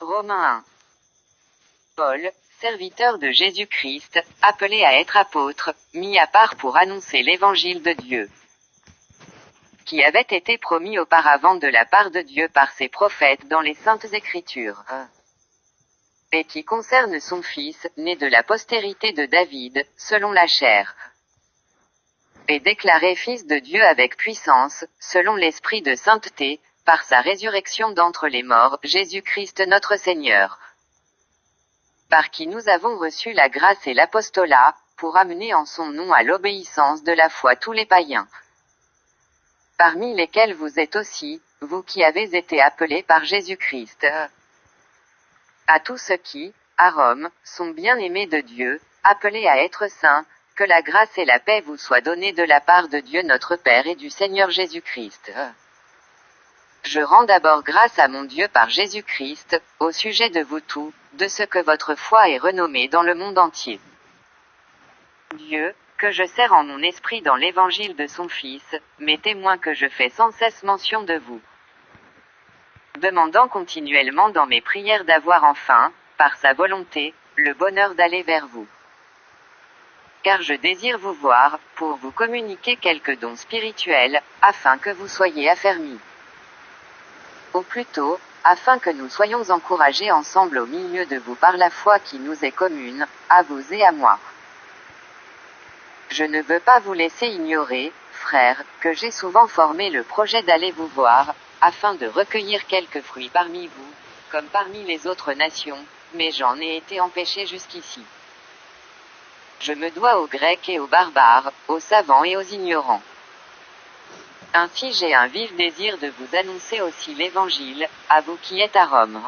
Romains 1. Paul, serviteur de Jésus-Christ, appelé à être apôtre, mis à part pour annoncer l'évangile de Dieu, qui avait été promis auparavant de la part de Dieu par ses prophètes dans les Saintes Écritures, et qui concerne son Fils, né de la postérité de David, selon la chair, et déclaré Fils de Dieu avec puissance, selon l'Esprit de sainteté, par sa résurrection d'entre les morts, Jésus-Christ notre Seigneur, par qui nous avons reçu la grâce et l'apostolat, pour amener en son nom à l'obéissance de la foi tous les païens, parmi lesquels vous êtes aussi, vous qui avez été appelés par Jésus-Christ. À tous ceux qui, à Rome, sont bien-aimés de Dieu, appelés à être saints, que la grâce et la paix vous soient données de la part de Dieu notre Père et du Seigneur Jésus-Christ. Je rends d'abord grâce à mon Dieu par Jésus-Christ, au sujet de vous tous, de ce que votre foi est renommée dans le monde entier. Dieu, que je sers en mon esprit dans l'évangile de son Fils, m'est témoin que je fais sans cesse mention de vous, demandant continuellement dans mes prières d'avoir enfin, par sa volonté, le bonheur d'aller vers vous. Car je désire vous voir, pour vous communiquer quelques dons spirituels, afin que vous soyez affermis. Ou plutôt, afin que nous soyons encouragés ensemble au milieu de vous par la foi qui nous est commune, à vous et à moi. Je ne veux pas vous laisser ignorer, frères, que j'ai souvent formé le projet d'aller vous voir, afin de recueillir quelques fruits parmi vous, comme parmi les autres nations, mais j'en ai été empêché jusqu'ici. Je me dois aux Grecs et aux barbares, aux savants et aux ignorants. Ainsi j'ai un vif désir de vous annoncer aussi l'Évangile, à vous qui êtes à Rome.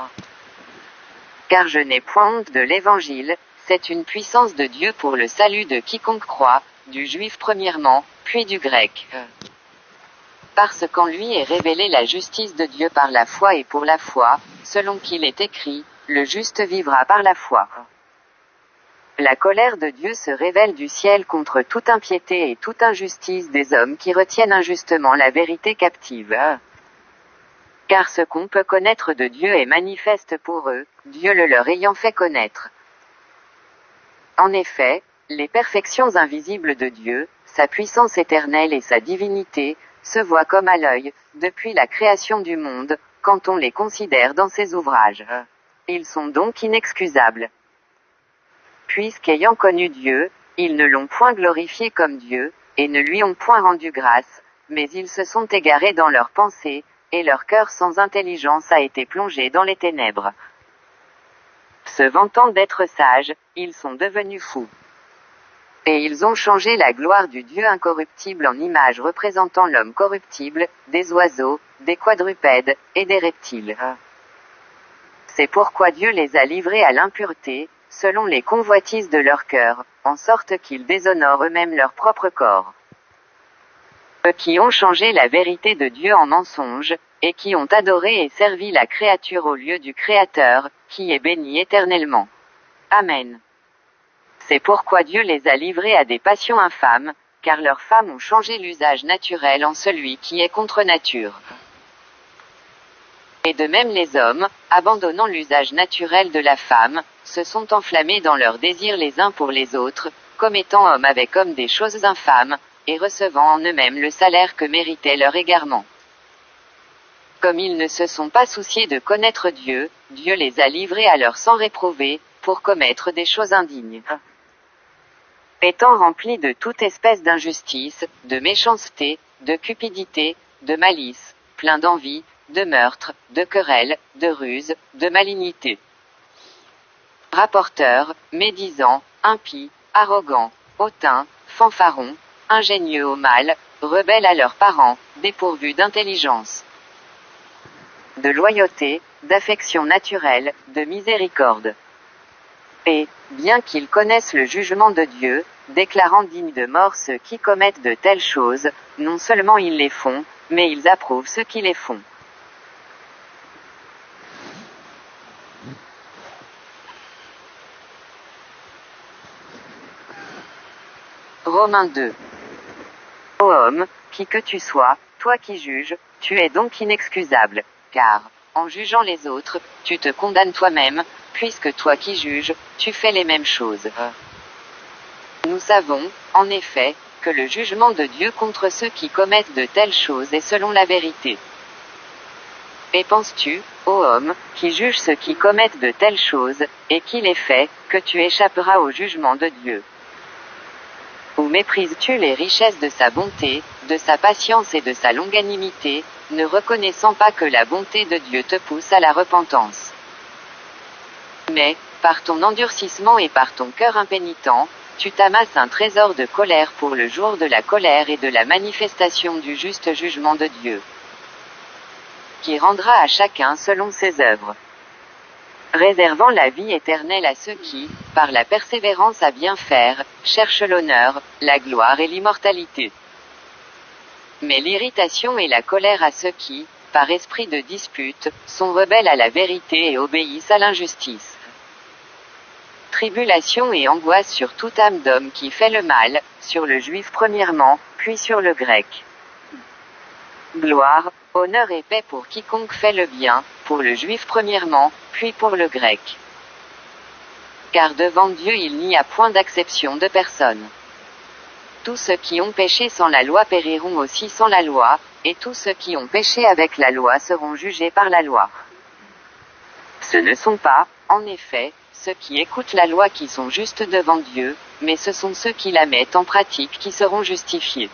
Car je n'ai point honte de l'Évangile, c'est une puissance de Dieu pour le salut de quiconque croit, du juif premièrement, puis du grec. Parce qu'en lui est révélée la justice de Dieu par la foi et pour la foi, selon qu'il est écrit, le juste vivra par la foi. La colère de Dieu se révèle du ciel contre toute impiété et toute injustice des hommes qui retiennent injustement la vérité captive. Car ce qu'on peut connaître de Dieu est manifeste pour eux, Dieu le leur ayant fait connaître. En effet, les perfections invisibles de Dieu, sa puissance éternelle et sa divinité, se voient comme à l'œil, depuis la création du monde, quand on les considère dans ses ouvrages. Ils sont donc inexcusables. Puisqu'ayant connu Dieu, ils ne l'ont point glorifié comme Dieu, et ne lui ont point rendu grâce, mais ils se sont égarés dans leurs pensées, et leur cœur sans intelligence a été plongé dans les ténèbres. Se vantant d'être sages, ils sont devenus fous. Et ils ont changé la gloire du Dieu incorruptible en image représentant l'homme corruptible, des oiseaux, des quadrupèdes, et des reptiles. C'est pourquoi Dieu les a livrés à l'impureté, selon les convoitises de leur cœur, en sorte qu'ils déshonorent eux-mêmes leur propre corps. Eux qui ont changé la vérité de Dieu en mensonge, et qui ont adoré et servi la créature au lieu du Créateur, qui est béni éternellement. Amen. C'est pourquoi Dieu les a livrés à des passions infâmes, car leurs femmes ont changé l'usage naturel en celui qui est contre nature. Et de même les hommes, abandonnant l'usage naturel de la femme, se sont enflammés dans leurs désirs les uns pour les autres, commettant homme avec homme des choses infâmes, et recevant en eux-mêmes le salaire que méritait leur égarement. Comme ils ne se sont pas souciés de connaître Dieu, Dieu les a livrés à leur sang réprouvé, pour commettre des choses indignes. Étant remplis de toute espèce d'injustice, de méchanceté, de cupidité, de malice, pleins d'envie, de meurtre, de querelles, de ruse, de malignité. Rapporteurs, médisants, impies, arrogants, hautains, fanfarons, ingénieux au mal, rebelles à leurs parents, dépourvus d'intelligence, de loyauté, d'affection naturelle, de miséricorde. Et, bien qu'ils connaissent le jugement de Dieu, déclarant dignes de mort ceux qui commettent de telles choses, non seulement ils les font, mais ils approuvent ceux qui les font. Romains 2. Ô homme, qui que tu sois, toi qui juges, tu es donc inexcusable, car, en jugeant les autres, tu te condamnes toi-même, puisque toi qui juges, tu fais les mêmes choses. Nous savons, en effet, que le jugement de Dieu contre ceux qui commettent de telles choses est selon la vérité. Et penses-tu, ô homme, qui juge ceux qui commettent de telles choses, et qui les fait, que tu échapperas au jugement de Dieu? Ou méprises-tu les richesses de sa bonté, de sa patience et de sa longanimité, ne reconnaissant pas que la bonté de Dieu te pousse à la repentance? Mais, par ton endurcissement et par ton cœur impénitent, tu t'amasses un trésor de colère pour le jour de la colère et de la manifestation du juste jugement de Dieu, qui rendra à chacun selon ses œuvres, réservant la vie éternelle à ceux qui, par la persévérance à bien faire, cherchent l'honneur, la gloire et l'immortalité. Mais l'irritation et la colère à ceux qui, par esprit de dispute, sont rebelles à la vérité et obéissent à l'injustice. Tribulation et angoisse sur toute âme d'homme qui fait le mal, sur le juif premièrement, puis sur le grec. Gloire, honneur et paix pour quiconque fait le bien, pour le juif premièrement, puis pour le grec. Car devant Dieu il n'y a point d'acception de personne. Tous ceux qui ont péché sans la loi périront aussi sans la loi, et tous ceux qui ont péché avec la loi seront jugés par la loi. Ce ne sont pas, en effet, ceux qui écoutent la loi qui sont justes devant Dieu, mais ce sont ceux qui la mettent en pratique qui seront justifiés.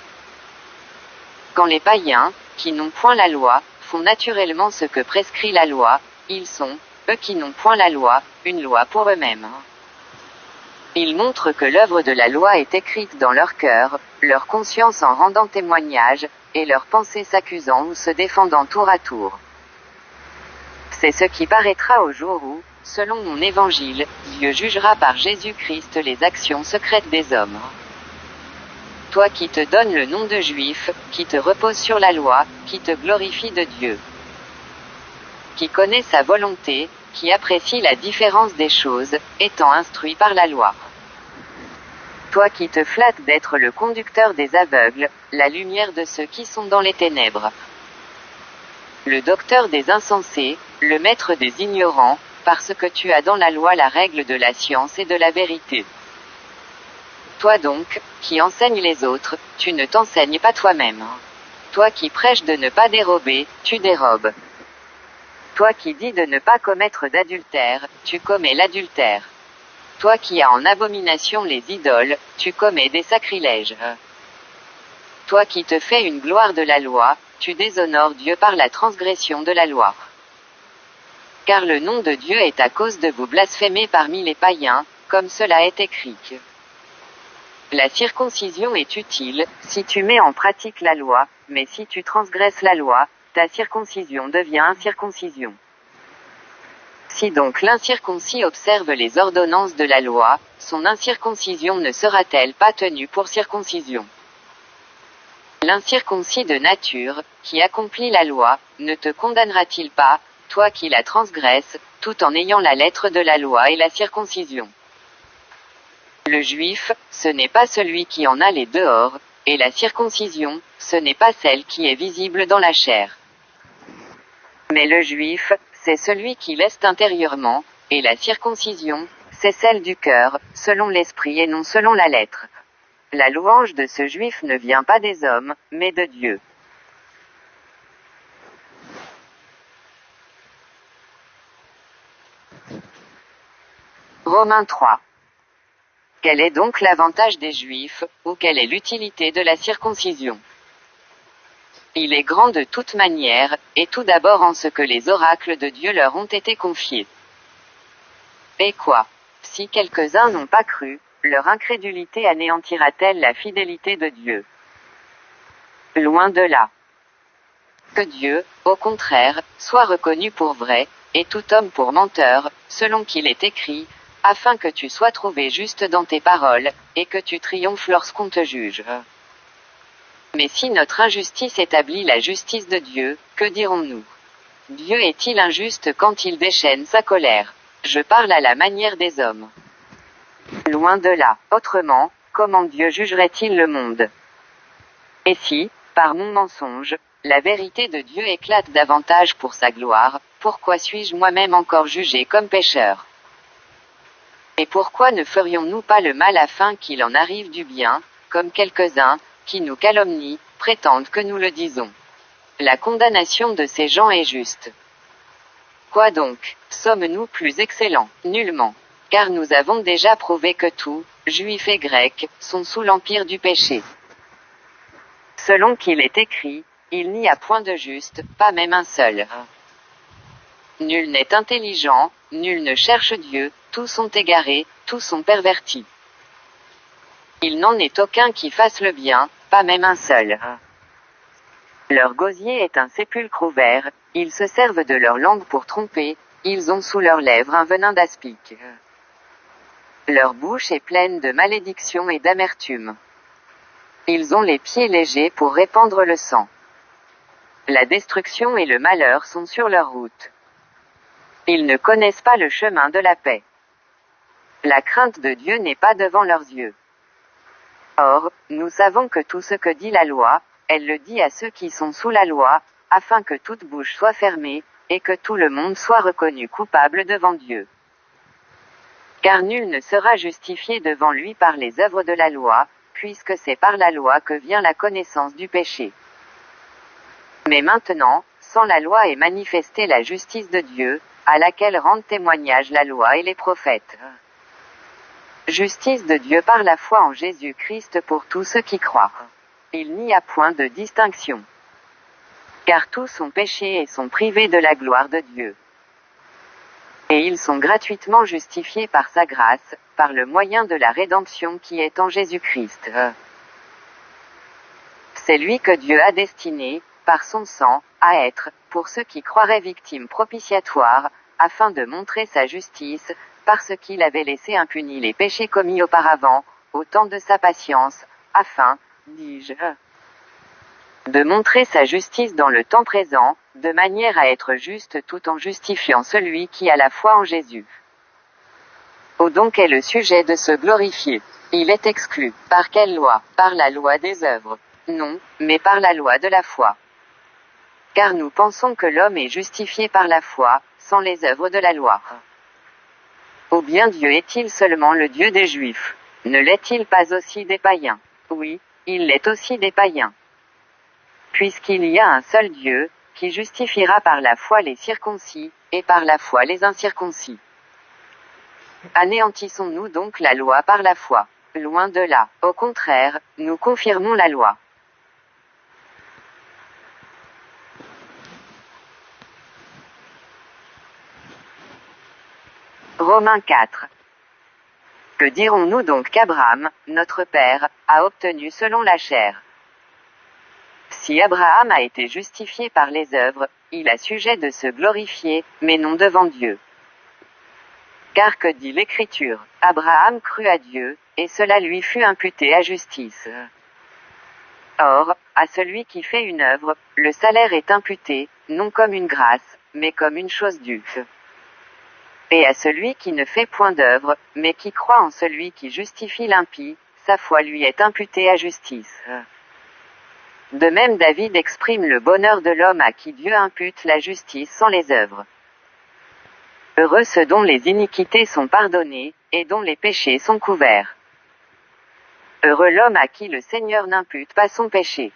Quand les païens, qui n'ont point la loi, font naturellement ce que prescrit la loi, ils sont, eux qui n'ont point la loi, une loi pour eux-mêmes. Ils montrent que l'œuvre de la loi est écrite dans leur cœur, leur conscience en rendant témoignage, et leurs pensées s'accusant ou se défendant tour à tour. C'est ce qui paraîtra au jour où, selon mon évangile, Dieu jugera par Jésus-Christ les actions secrètes des hommes. Toi qui te donnes le nom de juif, qui te repose sur la loi, qui te glorifie de Dieu, qui connaît sa volonté, qui apprécie la différence des choses, étant instruit par la loi. Toi qui te flattes d'être le conducteur des aveugles, la lumière de ceux qui sont dans les ténèbres, le docteur des insensés, le maître des ignorants, parce que tu as dans la loi la règle de la science et de la vérité. Toi donc, qui enseignes les autres, tu ne t'enseignes pas toi-même. Toi qui prêches de ne pas dérober, tu dérobes. Toi qui dis de ne pas commettre d'adultère, tu commets l'adultère. Toi qui as en abomination les idoles, tu commets des sacrilèges. Toi qui te fais une gloire de la loi, tu déshonores Dieu par la transgression de la loi. Car le nom de Dieu est à cause de vous blasphémer parmi les païens, comme cela est écrit. La circoncision est utile, si tu mets en pratique la loi, mais si tu transgresses la loi, ta circoncision devient incirconcision. Si donc l'incirconcis observe les ordonnances de la loi, son incirconcision ne sera-t-elle pas tenue pour circoncision? L'incirconcis de nature, qui accomplit la loi, ne te condamnera-t-il pas, toi qui la transgresses, tout en ayant la lettre de la loi et la circoncision? Le juif, ce n'est pas celui qui en a les dehors, et la circoncision, ce n'est pas celle qui est visible dans la chair. Mais le juif, c'est celui qui l'est intérieurement, et la circoncision, c'est celle du cœur, selon l'esprit et non selon la lettre. La louange de ce juif ne vient pas des hommes, mais de Dieu. Romains 3. Quel est donc l'avantage des Juifs, ou quelle est l'utilité de la circoncision? Il est grand de toute manière, et tout d'abord en ce que les oracles de Dieu leur ont été confiés. Et quoi? Si quelques-uns n'ont pas cru, leur incrédulité anéantira-t-elle la fidélité de Dieu? Loin de là. Que Dieu, au contraire, soit reconnu pour vrai, et tout homme pour menteur, selon qu'il est écrit, afin que tu sois trouvé juste dans tes paroles, et que tu triomphes lorsqu'on te juge. Mais si notre injustice établit la justice de Dieu, que dirons-nous? Dieu est-il injuste quand il déchaîne sa colère? Je parle à la manière des hommes. Loin de là. Autrement, comment Dieu jugerait-il le monde? Et si, par mon mensonge, La vérité de Dieu éclate davantage pour sa gloire, pourquoi suis-je moi-même encore jugé comme pécheur? Et pourquoi ne ferions-nous pas le mal afin qu'il en arrive du bien, comme quelques-uns, qui nous calomnient, prétendent que nous le disons? La condamnation de ces gens est juste. Quoi donc? Sommes-nous plus excellents? Nullement. Car nous avons déjà prouvé que tous, juifs et grecs, sont sous l'empire du péché. Selon qu'il est écrit, il n'y a point de juste, pas même un seul. Nul n'est intelligent, nul ne cherche Dieu, tous sont égarés, tous sont pervertis. Il n'en est aucun qui fasse le bien, pas même un seul. Leur gosier est un sépulcre ouvert, ils se servent de leur langue pour tromper, ils ont sous leurs lèvres un venin d'aspic. Leur bouche est pleine de malédiction et d'amertume. Ils ont les pieds légers pour répandre le sang. La destruction et le malheur sont sur leur route. Ils ne connaissent pas le chemin de la paix. La crainte de Dieu n'est pas devant leurs yeux. Or, nous savons que tout ce que dit la loi, elle le dit à ceux qui sont sous la loi, afin que toute bouche soit fermée, et que tout le monde soit reconnu coupable devant Dieu. Car nul ne sera justifié devant lui par les œuvres de la loi, puisque c'est par la loi que vient la connaissance du péché. Mais maintenant, sans la loi est manifestée la justice de Dieu, à laquelle rendent témoignage la loi et les prophètes. Justice de Dieu par la foi en Jésus-Christ pour tous ceux qui croient. Il n'y a point de distinction. Car tous sont péchés et sont privés de la gloire de Dieu. Et ils sont gratuitement justifiés par sa grâce, par le moyen de la rédemption qui est en Jésus-Christ. C'est lui que Dieu a destiné, par son sang, à être, pour ceux qui croiraient victimes propitiatoires, afin de montrer sa justice, parce qu'il avait laissé impunis les péchés commis auparavant, au temps de sa patience, afin, dis-je, de montrer sa justice dans le temps présent, de manière à être juste tout en justifiant celui qui a la foi en Jésus. Où donc est le sujet de se glorifier? Il est exclu. Par quelle loi? Par la loi des œuvres? Non, mais par la loi de la foi. Car nous pensons que l'homme est justifié par la foi, sans les œuvres de la loi. Ou bien Dieu est-il seulement le Dieu des Juifs? Ne l'est-il pas aussi des païens? Oui, il l'est aussi des païens. Puisqu'il y a un seul Dieu, qui justifiera par la foi les circoncis, et par la foi les incirconcis. Anéantissons-nous donc la loi par la foi? Loin de là. Au contraire, nous confirmons la loi. Romains 4. Que dirons-nous donc qu'Abraham, notre père, a obtenu selon la chair? Si Abraham a été justifié par les œuvres, il a sujet de se glorifier, mais non devant Dieu. Car que dit l'Écriture? Abraham crut à Dieu, et cela lui fut imputé à justice. Or, à celui qui fait une œuvre, le salaire est imputé, non comme une grâce, mais comme une chose due. Et à celui qui ne fait point d'œuvre, mais qui croit en celui qui justifie l'impie, sa foi lui est imputée à justice. De même David exprime le bonheur de l'homme à qui Dieu impute la justice sans les œuvres. Heureux ceux dont les iniquités sont pardonnées, et dont les péchés sont couverts. Heureux l'homme à qui le Seigneur n'impute pas son péché.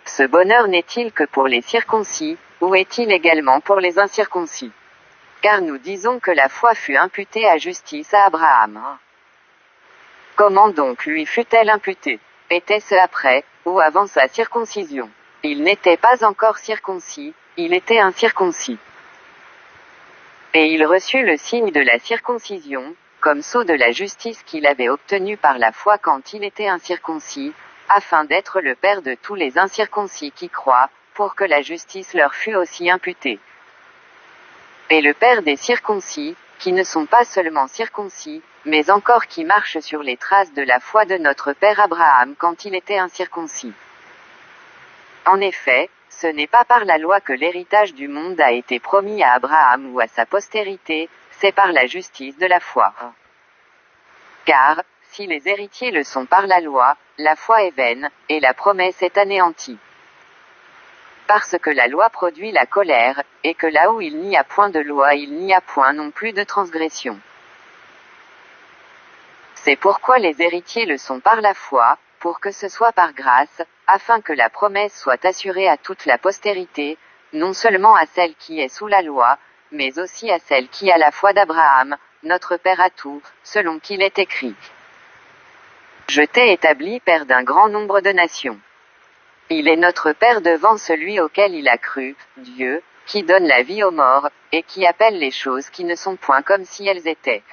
Ce bonheur n'est-il que pour les circoncis, ou est-il également pour les incirconcis? Car nous disons que la foi fut imputée à justice à Abraham. Comment donc lui fut-elle imputée? Était-ce après, ou avant sa circoncision? Il n'était pas encore circoncis, il était incirconcis. Et il reçut le signe de la circoncision, comme sceau de la justice qu'il avait obtenu par la foi quand il était incirconcis, afin d'être le père de tous les incirconcis qui croient, pour que la justice leur fût aussi imputée. Et le père des circoncis, qui ne sont pas seulement circoncis, mais encore qui marchent sur les traces de la foi de notre père Abraham quand il était incirconcis. En effet, ce n'est pas par la loi que l'héritage du monde a été promis à Abraham ou à sa postérité, c'est par la justice de la foi. Car, si les héritiers le sont par la loi, la foi est vaine, et la promesse est anéantie. Parce que la loi produit la colère, et que là où il n'y a point de loi il n'y a point non plus de transgression. C'est pourquoi les héritiers le sont par la foi, pour que ce soit par grâce, afin que la promesse soit assurée à toute la postérité, non seulement à celle qui est sous la loi, mais aussi à celle qui a la foi d'Abraham, notre Père à tous, selon qu'il est écrit. Je t'ai établi Père d'un grand nombre de nations. Il est notre Père devant celui auquel il a cru, Dieu, qui donne la vie aux morts, et qui appelle les choses qui ne sont point comme si elles étaient.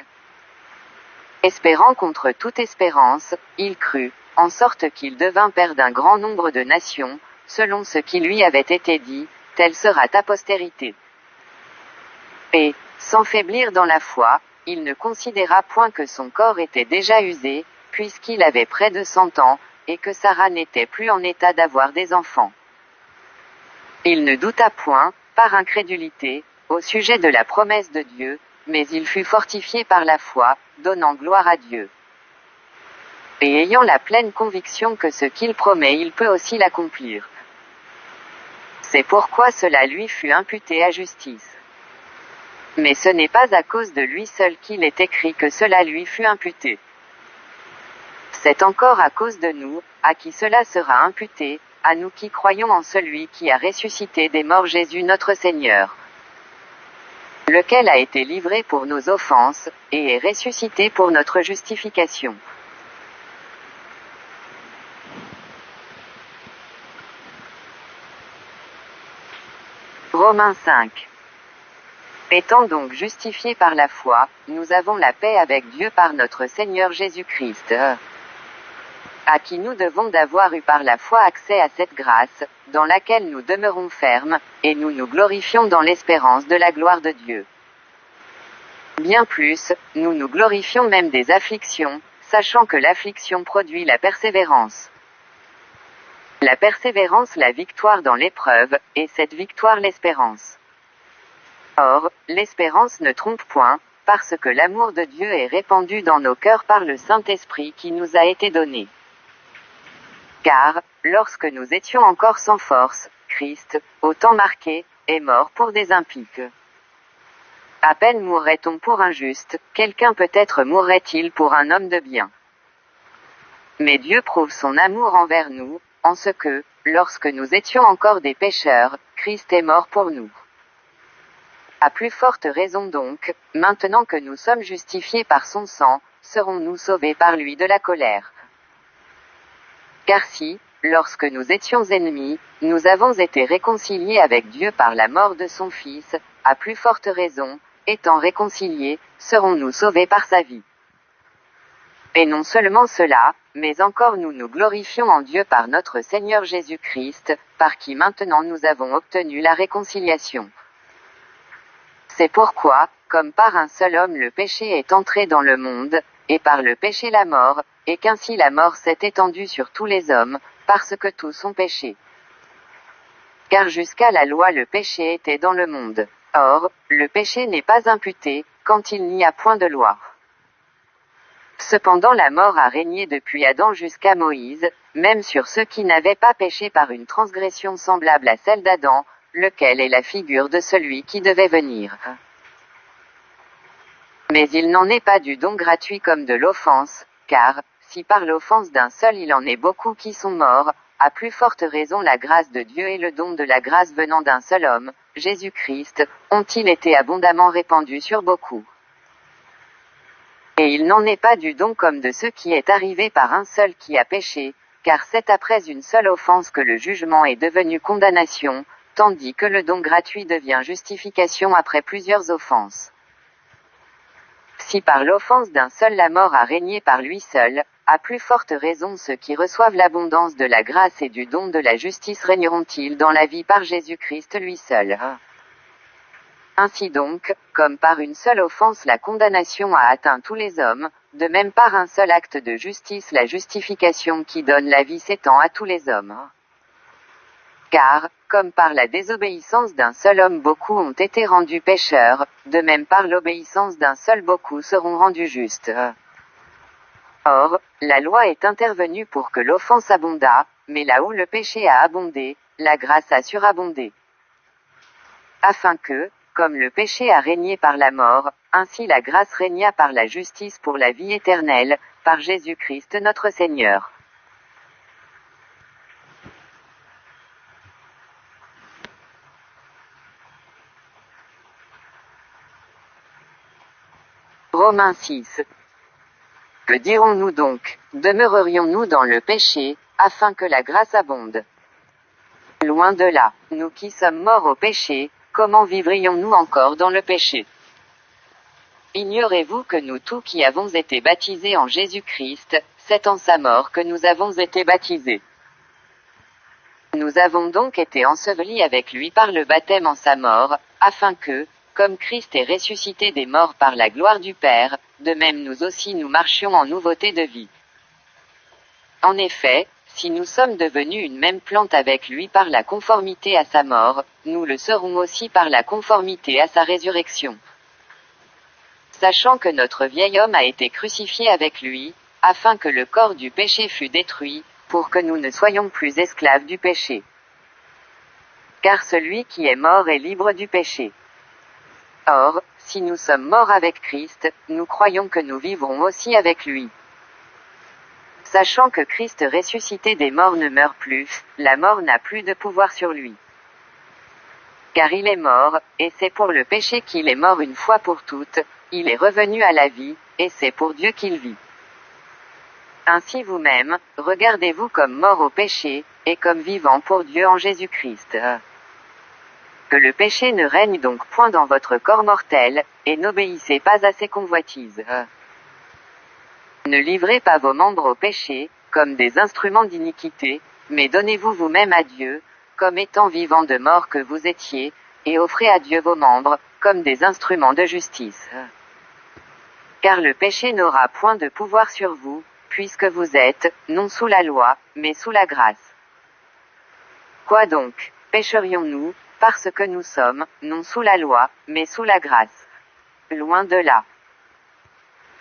Espérant contre toute espérance, il crut, en sorte qu'il devint Père d'un grand nombre de nations, selon ce qui lui avait été dit, telle sera ta postérité. Et, sans faiblir dans la foi, il ne considéra point que son corps était déjà usé, puisqu'il avait près de 100 ans, et que Sarah n'était plus en état d'avoir des enfants. Il ne douta point, par incrédulité, au sujet de la promesse de Dieu, mais il fut fortifié par la foi, donnant gloire à Dieu. Et ayant la pleine conviction que ce qu'il promet il peut aussi l'accomplir. C'est pourquoi cela lui fut imputé à justice. Mais ce n'est pas à cause de lui seul qu'il est écrit que cela lui fut imputé. C'est encore à cause de nous, à qui cela sera imputé, à nous qui croyons en celui qui a ressuscité des morts Jésus notre Seigneur, lequel a été livré pour nos offenses, et est ressuscité pour notre justification. Romains 5. Étant donc justifiés par la foi, nous avons la paix avec Dieu par notre Seigneur Jésus-Christ, à qui nous devons d'avoir eu par la foi accès à cette grâce, dans laquelle nous demeurons fermes, et nous nous glorifions dans l'espérance de la gloire de Dieu. Bien plus, nous nous glorifions même des afflictions, sachant que l'affliction produit la persévérance. La persévérance la victoire dans l'épreuve, et cette victoire l'espérance. Or, l'espérance ne trompe point, parce que l'amour de Dieu est répandu dans nos cœurs par le Saint-Esprit qui nous a été donné. Car, lorsque nous étions encore sans force, Christ, au temps marqué, est mort pour des impies. À peine mourrait-on pour un juste, quelqu'un peut-être mourrait-il pour un homme de bien. Mais Dieu prouve son amour envers nous, en ce que, lorsque nous étions encore des pécheurs, Christ est mort pour nous. À plus forte raison donc, maintenant que nous sommes justifiés par son sang, serons-nous sauvés par lui de la colère. Car si, lorsque nous étions ennemis, nous avons été réconciliés avec Dieu par la mort de son Fils, à plus forte raison, étant réconciliés, serons-nous sauvés par sa vie. Et non seulement cela, mais encore nous nous glorifions en Dieu par notre Seigneur Jésus-Christ, par qui maintenant nous avons obtenu la réconciliation. C'est pourquoi, comme par un seul homme le péché est entré dans le monde, et par le péché la mort, et qu'ainsi la mort s'est étendue sur tous les hommes, parce que tous ont péché. Car jusqu'à la loi le péché était dans le monde. Or, le péché n'est pas imputé, quand il n'y a point de loi. Cependant la mort a régné depuis Adam jusqu'à Moïse, même sur ceux qui n'avaient pas péché par une transgression semblable à celle d'Adam, lequel est la figure de celui qui devait venir. Mais il n'en est pas du don gratuit comme de l'offense, car, si par l'offense d'un seul il en est beaucoup qui sont morts, à plus forte raison la grâce de Dieu et le don de la grâce venant d'un seul homme, Jésus-Christ, ont-ils été abondamment répandus sur beaucoup. Et il n'en est pas du don comme de ce qui est arrivé par un seul qui a péché, car c'est après une seule offense que le jugement est devenu condamnation, tandis que le don gratuit devient justification après plusieurs offenses. Si par l'offense d'un seul la mort a régné par lui seul, à plus forte raison ceux qui reçoivent l'abondance de la grâce et du don de la justice régneront-ils dans la vie par Jésus-Christ lui seul. Ainsi donc, comme par une seule offense la condamnation a atteint tous les hommes, de même par un seul acte de justice la justification qui donne la vie s'étend à tous les hommes. Car, comme par la désobéissance d'un seul homme beaucoup ont été rendus pécheurs, de même par l'obéissance d'un seul beaucoup seront rendus justes. Or, la loi est intervenue pour que l'offense abondât, mais là où le péché a abondé, la grâce a surabondé. Afin que, comme le péché a régné par la mort, ainsi la grâce régna par la justice pour la vie éternelle, par Jésus-Christ notre Seigneur. Romains 6. Que dirons-nous donc? Demeurerions-nous dans le péché, afin que la grâce abonde? Loin de là, nous qui sommes morts au péché, comment vivrions-nous encore dans le péché? Ignorez-vous que nous tous qui avons été baptisés en Jésus-Christ, c'est en sa mort que nous avons été baptisés. Nous avons donc été ensevelis avec lui par le baptême en sa mort, afin que, comme Christ est ressuscité des morts par la gloire du Père, de même nous aussi nous marchions en nouveauté de vie. En effet, si nous sommes devenus une même plante avec lui par la conformité à sa mort, nous le serons aussi par la conformité à sa résurrection. Sachant que notre vieil homme a été crucifié avec lui, afin que le corps du péché fût détruit, pour que nous ne soyons plus esclaves du péché. Car celui qui est mort est libre du péché. Or, si nous sommes morts avec Christ, nous croyons que nous vivrons aussi avec lui. Sachant que Christ ressuscité des morts ne meurt plus, la mort n'a plus de pouvoir sur lui. Car il est mort, et c'est pour le péché qu'il est mort une fois pour toutes, il est revenu à la vie, et c'est pour Dieu qu'il vit. Ainsi vous-même, regardez-vous comme mort au péché, et comme vivant pour Dieu en Jésus-Christ. Que le péché ne règne donc point dans votre corps mortel, et n'obéissez pas à ses convoitises. Ne livrez pas vos membres au péché, comme des instruments d'iniquité, mais donnez-vous vous-même à Dieu, comme étant vivants de mort que vous étiez, et offrez à Dieu vos membres, comme des instruments de justice. Car le péché n'aura point de pouvoir sur vous, puisque vous êtes, non sous la loi, mais sous la grâce. Quoi donc? Pécherions-nous, parce que nous sommes, non sous la loi, mais sous la grâce? Loin de là.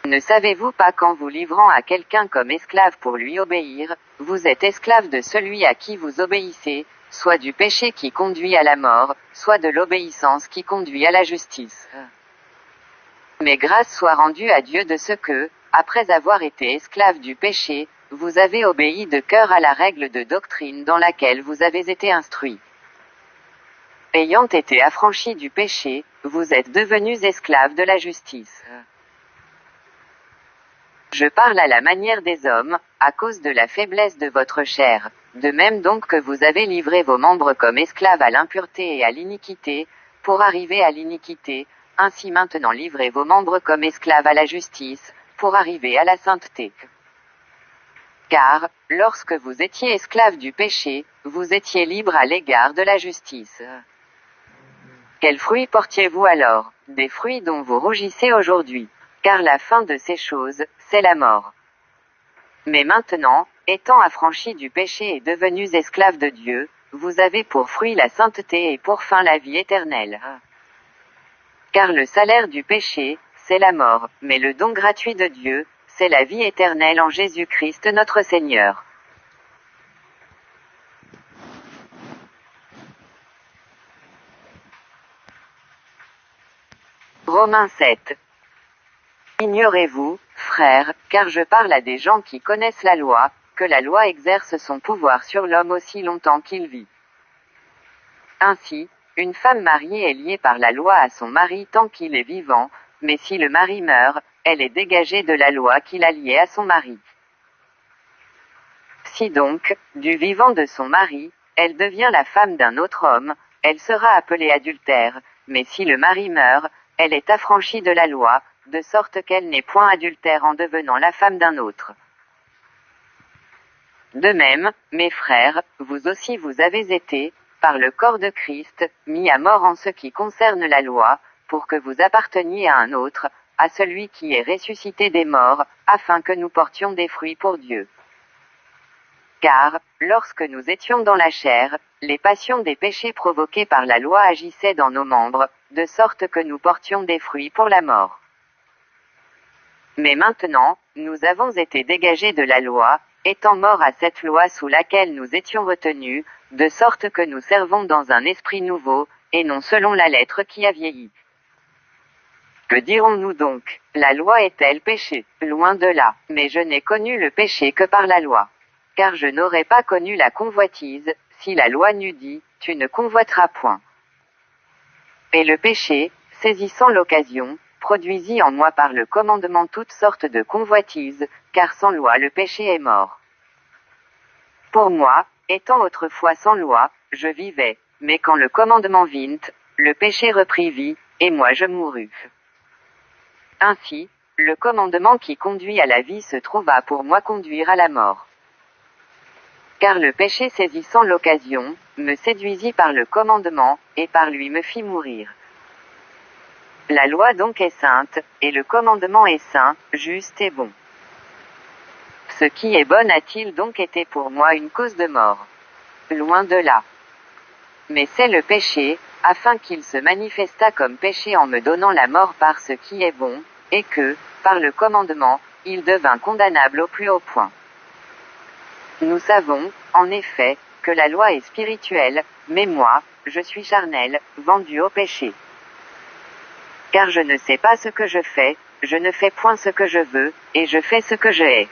Ne savez-vous pas qu'en vous livrant à quelqu'un comme esclave pour lui obéir, vous êtes esclave de celui à qui vous obéissez, soit du péché qui conduit à la mort, soit de l'obéissance qui conduit à la justice. Mais grâce soit rendue à Dieu de ce que, après avoir été esclave du péché, vous avez obéi de cœur à la règle de doctrine dans laquelle vous avez été instruits. Ayant été affranchis du péché, vous êtes devenus esclaves de la justice. Je parle à la manière des hommes, à cause de la faiblesse de votre chair. De même donc que vous avez livré vos membres comme esclaves à l'impureté et à l'iniquité, pour arriver à l'iniquité, ainsi maintenant livrez vos membres comme esclaves à la justice, pour arriver à la sainteté. Car, lorsque vous étiez esclaves du péché, vous étiez libres à l'égard de la justice. Quels fruits portiez-vous alors? Des fruits dont vous rougissez aujourd'hui. Car la fin de ces choses, c'est la mort. Mais maintenant, étant affranchis du péché et devenus esclaves de Dieu, vous avez pour fruit la sainteté et pour fin la vie éternelle. Car le salaire du péché, c'est la mort, mais le don gratuit de Dieu, c'est la vie éternelle en Jésus-Christ notre Seigneur. Romains 7. Ignorez-vous, frères, car je parle à des gens qui connaissent la loi, que la loi exerce son pouvoir sur l'homme aussi longtemps qu'il vit. Ainsi, une femme mariée est liée par la loi à son mari tant qu'il est vivant, mais si le mari meurt, elle est dégagée de la loi qui l'a liée à son mari. Si donc, du vivant de son mari, elle devient la femme d'un autre homme, elle sera appelée adultère, mais si le mari meurt, elle est affranchie de la loi, de sorte qu'elle n'est point adultère en devenant la femme d'un autre. De même, mes frères, vous aussi vous avez été, par le corps de Christ, mis à mort en ce qui concerne la loi, pour que vous apparteniez à un autre, à celui qui est ressuscité des morts, afin que nous portions des fruits pour Dieu. Car, lorsque nous étions dans la chair, les passions des péchés provoqués par la loi agissaient dans nos membres, de sorte que nous portions des fruits pour la mort. Mais maintenant, nous avons été dégagés de la loi, étant morts à cette loi sous laquelle nous étions retenus, de sorte que nous servons dans un esprit nouveau, et non selon la lettre qui a vieilli. Que dirons-nous donc? La loi est-elle péché? Loin de là, mais je n'ai connu le péché que par la loi. Car je n'aurais pas connu la convoitise, si la loi n'eût dit, tu ne convoiteras point. Et le péché, saisissant l'occasion, produisit en moi par le commandement toutes sortes de convoitises, car sans loi le péché est mort. Pour moi, étant autrefois sans loi, je vivais, mais quand le commandement vint, le péché reprit vie, et moi je mourus. Ainsi, le commandement qui conduit à la vie se trouva pour moi conduire à la mort. Car le péché saisissant l'occasion, me séduisit par le commandement, et par lui me fit mourir. La loi donc est sainte, et le commandement est saint, juste et bon. Ce qui est bon a-t-il donc été pour moi une cause de mort? Loin de là. Mais c'est le péché, afin qu'il se manifestât comme péché en me donnant la mort par ce qui est bon, et que, par le commandement, il devint condamnable au plus haut point. Nous savons, en effet, que la loi est spirituelle, mais moi, je suis charnel, vendu au péché. Car je ne sais pas ce que je fais, je ne fais point ce que je veux, et je fais ce que je hais.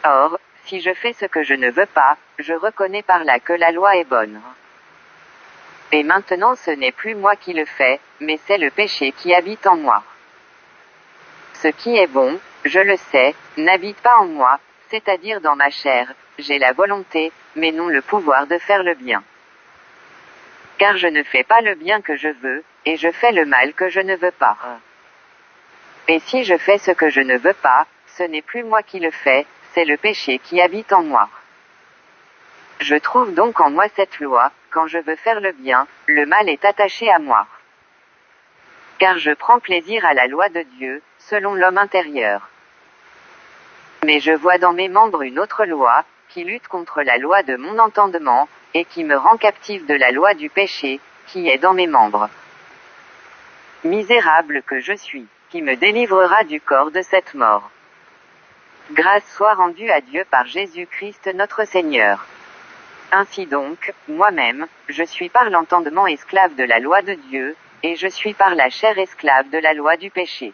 Or, si je fais ce que je ne veux pas, je reconnais par là que la loi est bonne. Et maintenant ce n'est plus moi qui le fais, mais c'est le péché qui habite en moi. Ce qui est bon, je le sais, n'habite pas en moi, c'est-à-dire dans ma chair, j'ai la volonté, mais non le pouvoir de faire le bien. Car je ne fais pas le bien que je veux, et je fais le mal que je ne veux pas. Et si je fais ce que je ne veux pas, ce n'est plus moi qui le fais, c'est le péché qui habite en moi. Je trouve donc en moi cette loi, quand je veux faire le bien, le mal est attaché à moi. Car je prends plaisir à la loi de Dieu, selon l'homme intérieur. Mais je vois dans mes membres une autre loi, qui lutte contre la loi de mon entendement, et qui me rend captif de la loi du péché, qui est dans mes membres. Misérable que je suis, qui me délivrera du corps de cette mort. Grâce soit rendue à Dieu par Jésus-Christ notre Seigneur. Ainsi donc, moi-même, je suis par l'entendement esclave de la loi de Dieu, et je suis par la chair esclave de la loi du péché.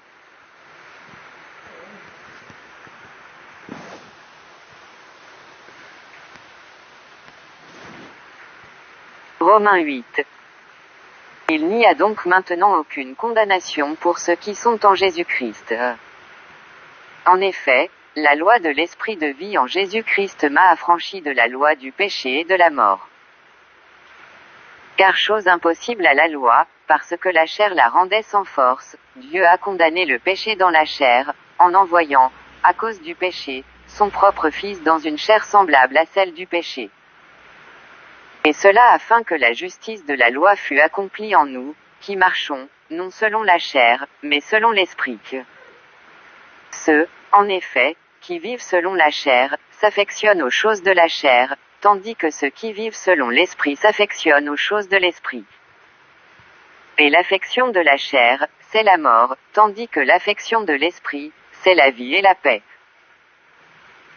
Romains 8. Il n'y a donc maintenant aucune condamnation pour ceux qui sont en Jésus-Christ. En effet, la loi de l'esprit de vie en Jésus-Christ m'a affranchi de la loi du péché et de la mort. Car chose impossible à la loi, parce que la chair la rendait sans force, Dieu a condamné le péché dans la chair, en envoyant, à cause du péché, son propre Fils dans une chair semblable à celle du péché. Et cela afin que la justice de la loi fût accomplie en nous, qui marchons, non selon la chair, mais selon l'esprit. Ceux, en effet, qui vivent selon la chair, s'affectionnent aux choses de la chair, tandis que ceux qui vivent selon l'esprit s'affectionnent aux choses de l'esprit. Et l'affection de la chair, c'est la mort, tandis que l'affection de l'esprit, c'est la vie et la paix.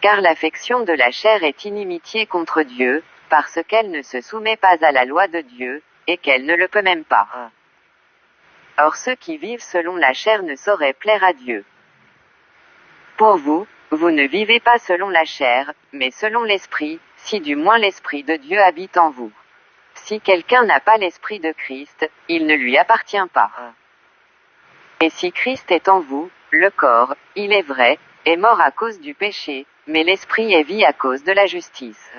Car l'affection de la chair est inimitié contre Dieu, parce qu'elle ne se soumet pas à la loi de Dieu, et qu'elle ne le peut même pas. Or ceux qui vivent selon la chair ne sauraient plaire à Dieu. Pour vous, vous ne vivez pas selon la chair, mais selon l'esprit, si du moins l'esprit de Dieu habite en vous. Si quelqu'un n'a pas l'esprit de Christ, il ne lui appartient pas. Et si Christ est en vous, le corps, il est vrai, est mort à cause du péché, mais l'esprit est vie à cause de la justice.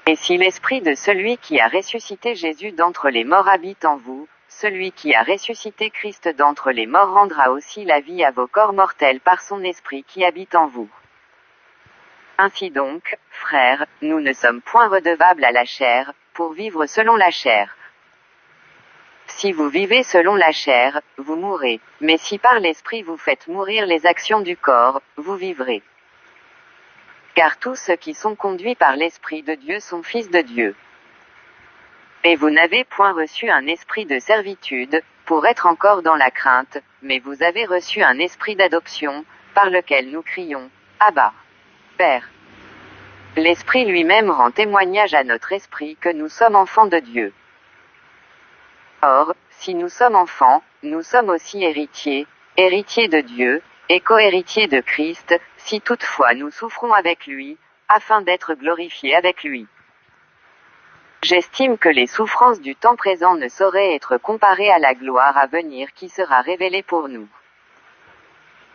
Et si l'esprit de celui qui a ressuscité Jésus d'entre les morts habite en vous, celui qui a ressuscité Christ d'entre les morts rendra aussi la vie à vos corps mortels par son esprit qui habite en vous. Ainsi donc, frères, nous ne sommes point redevables à la chair, pour vivre selon la chair. Si vous vivez selon la chair, vous mourrez, mais si par l'esprit vous faites mourir les actions du corps, vous vivrez. Car tous ceux qui sont conduits par l'Esprit de Dieu sont fils de Dieu. Et vous n'avez point reçu un esprit de servitude, pour être encore dans la crainte, mais vous avez reçu un esprit d'adoption, par lequel nous crions, Abba, Père. L'Esprit lui-même rend témoignage à notre esprit que nous sommes enfants de Dieu. Or, si nous sommes enfants, nous sommes aussi héritiers, héritiers de Dieu, et co-héritiers de Christ, si toutefois nous souffrons avec lui, afin d'être glorifiés avec lui. J'estime que les souffrances du temps présent ne sauraient être comparées à la gloire à venir qui sera révélée pour nous.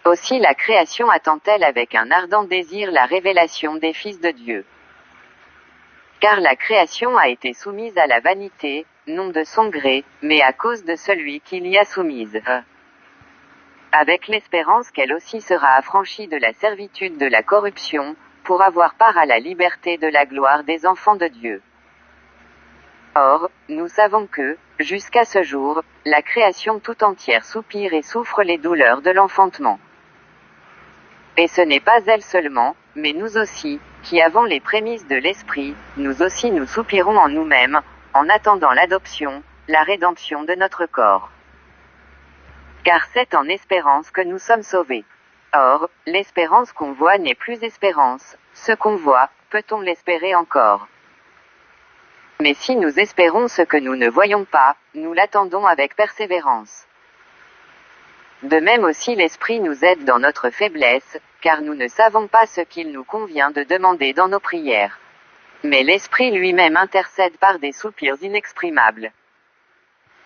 Aussi la création attend-elle avec un ardent désir la révélation des fils de Dieu. Car la création a été soumise à la vanité, non de son gré, mais à cause de celui qui l'y a soumise. Avec l'espérance qu'elle aussi sera affranchie de la servitude de la corruption, pour avoir part à la liberté de la gloire des enfants de Dieu. Or, nous savons que, jusqu'à ce jour, la création tout entière soupire et souffre les douleurs de l'enfantement. Et ce n'est pas elle seulement, mais nous aussi, qui avons les prémices de l'Esprit, nous aussi nous soupirons en nous-mêmes, en attendant l'adoption, la rédemption de notre corps. Car c'est en espérance que nous sommes sauvés. Or, l'espérance qu'on voit n'est plus espérance, ce qu'on voit, peut-on l'espérer encore? Mais si nous espérons ce que nous ne voyons pas, nous l'attendons avec persévérance. De même aussi l'Esprit nous aide dans notre faiblesse, car nous ne savons pas ce qu'il nous convient de demander dans nos prières. Mais l'Esprit lui-même intercède par des soupirs inexprimables.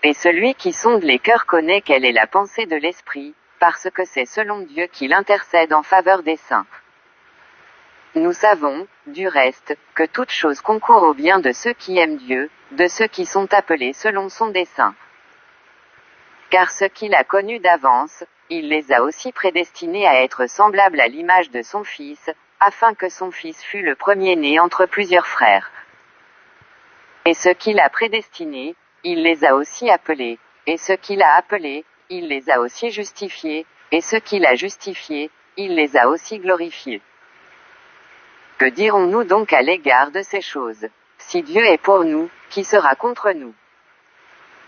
Et celui qui sonde les cœurs connaît quelle est la pensée de l'Esprit, parce que c'est selon Dieu qu'il intercède en faveur des saints. Nous savons, du reste, que toute chose concourt au bien de ceux qui aiment Dieu, de ceux qui sont appelés selon son dessein. Car ceux qu'il a connus d'avance, il les a aussi prédestinés à être semblables à l'image de son Fils, afin que son Fils fût le premier-né entre plusieurs frères. Et ceux qu'il a prédestinés, il les a aussi appelés, et ceux qu'il a appelés, il les a aussi justifiés, et ceux qu'il a justifiés, il les a aussi glorifiés. Que dirons-nous donc à l'égard de ces choses? Si Dieu est pour nous, qui sera contre nous?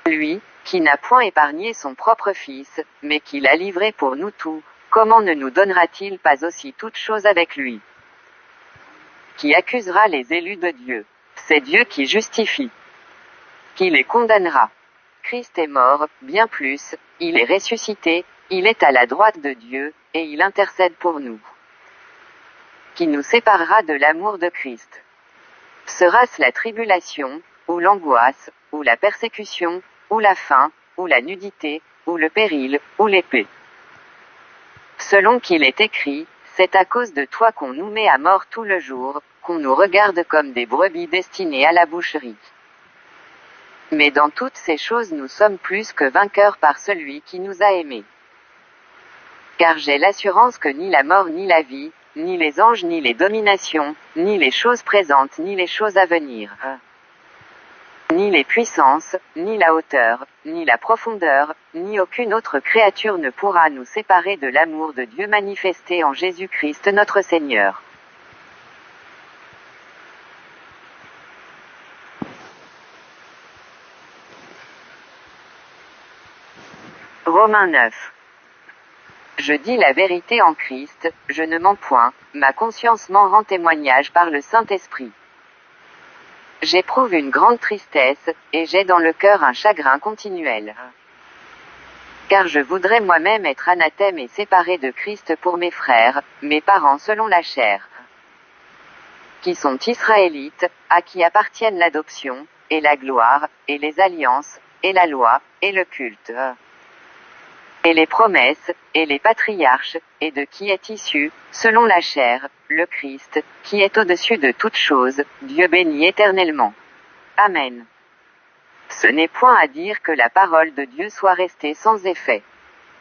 Lui, qui n'a point épargné son propre Fils, mais qui l'a livré pour nous tous, comment ne nous donnera-t-il pas aussi toutes choses avec lui? Qui accusera les élus de Dieu? C'est Dieu qui justifie. Qui les condamnera? Christ est mort, bien plus, il est ressuscité, il est à la droite de Dieu, et il intercède pour nous. Qui nous séparera de l'amour de Christ? Sera-ce la tribulation, ou l'angoisse, ou la persécution, ou la faim, ou la nudité, ou le péril, ou l'épée? Selon qu'il est écrit, c'est à cause de toi qu'on nous met à mort tout le jour, qu'on nous regarde comme des brebis destinées à la boucherie. Mais dans toutes ces choses nous sommes plus que vainqueurs par celui qui nous a aimés. Car j'ai l'assurance que ni la mort ni la vie, ni les anges ni les dominations, ni les choses présentes ni les choses à venir, ni les puissances, ni la hauteur, ni la profondeur, ni aucune autre créature ne pourra nous séparer de l'amour de Dieu manifesté en Jésus-Christ notre Seigneur. Romains 9. Je dis la vérité en Christ, je ne mens point, ma conscience m'en rend témoignage par le Saint-Esprit. J'éprouve une grande tristesse, et j'ai dans le cœur un chagrin continuel. Car je voudrais moi-même être anathème et séparé de Christ pour mes frères, mes parents selon la chair, qui sont israélites, à qui appartiennent l'adoption, et la gloire, et les alliances, et la loi, et le culte, et les promesses, et les patriarches, et de qui est issu, selon la chair, le Christ, qui est au-dessus de toutes choses, Dieu béni éternellement. Amen. Ce n'est point à dire que la parole de Dieu soit restée sans effet.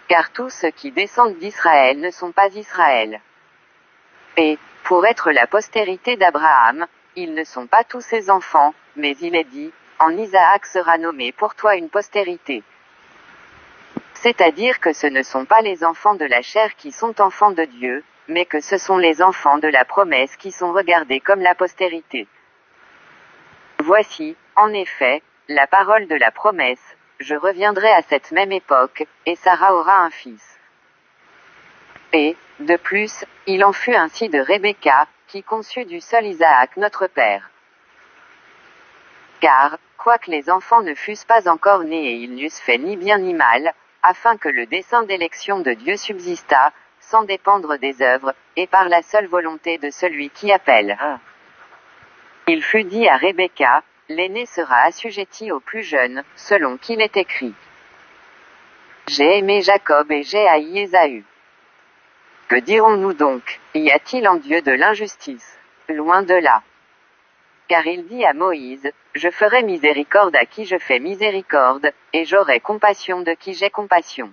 Car tous ceux qui descendent d'Israël ne sont pas Israël. Et, pour être la postérité d'Abraham, ils ne sont pas tous ses enfants, mais il est dit, en Isaac sera nommé pour toi une postérité. C'est-à-dire que ce ne sont pas les enfants de la chair qui sont enfants de Dieu, mais que ce sont les enfants de la promesse qui sont regardés comme la postérité. Voici, en effet, la parole de la promesse, je reviendrai à cette même époque, et Sarah aura un fils. Et, de plus, il en fut ainsi de Rebecca, qui conçut du seul Isaac notre Père. Car, quoique les enfants ne fussent pas encore nés et ils n'eussent fait ni bien ni mal, afin que le dessein d'élection de Dieu subsistât, sans dépendre des œuvres, et par la seule volonté de celui qui appelle. Il fut dit à Rebecca, l'aîné sera assujetti au plus jeune, selon qu'il est écrit. J'ai aimé Jacob et j'ai haï Ésaü. Que dirons-nous donc? Y a-t-il en Dieu de l'injustice? Loin de là. Car il dit à Moïse, je ferai miséricorde à qui je fais miséricorde, et j'aurai compassion de qui j'ai compassion.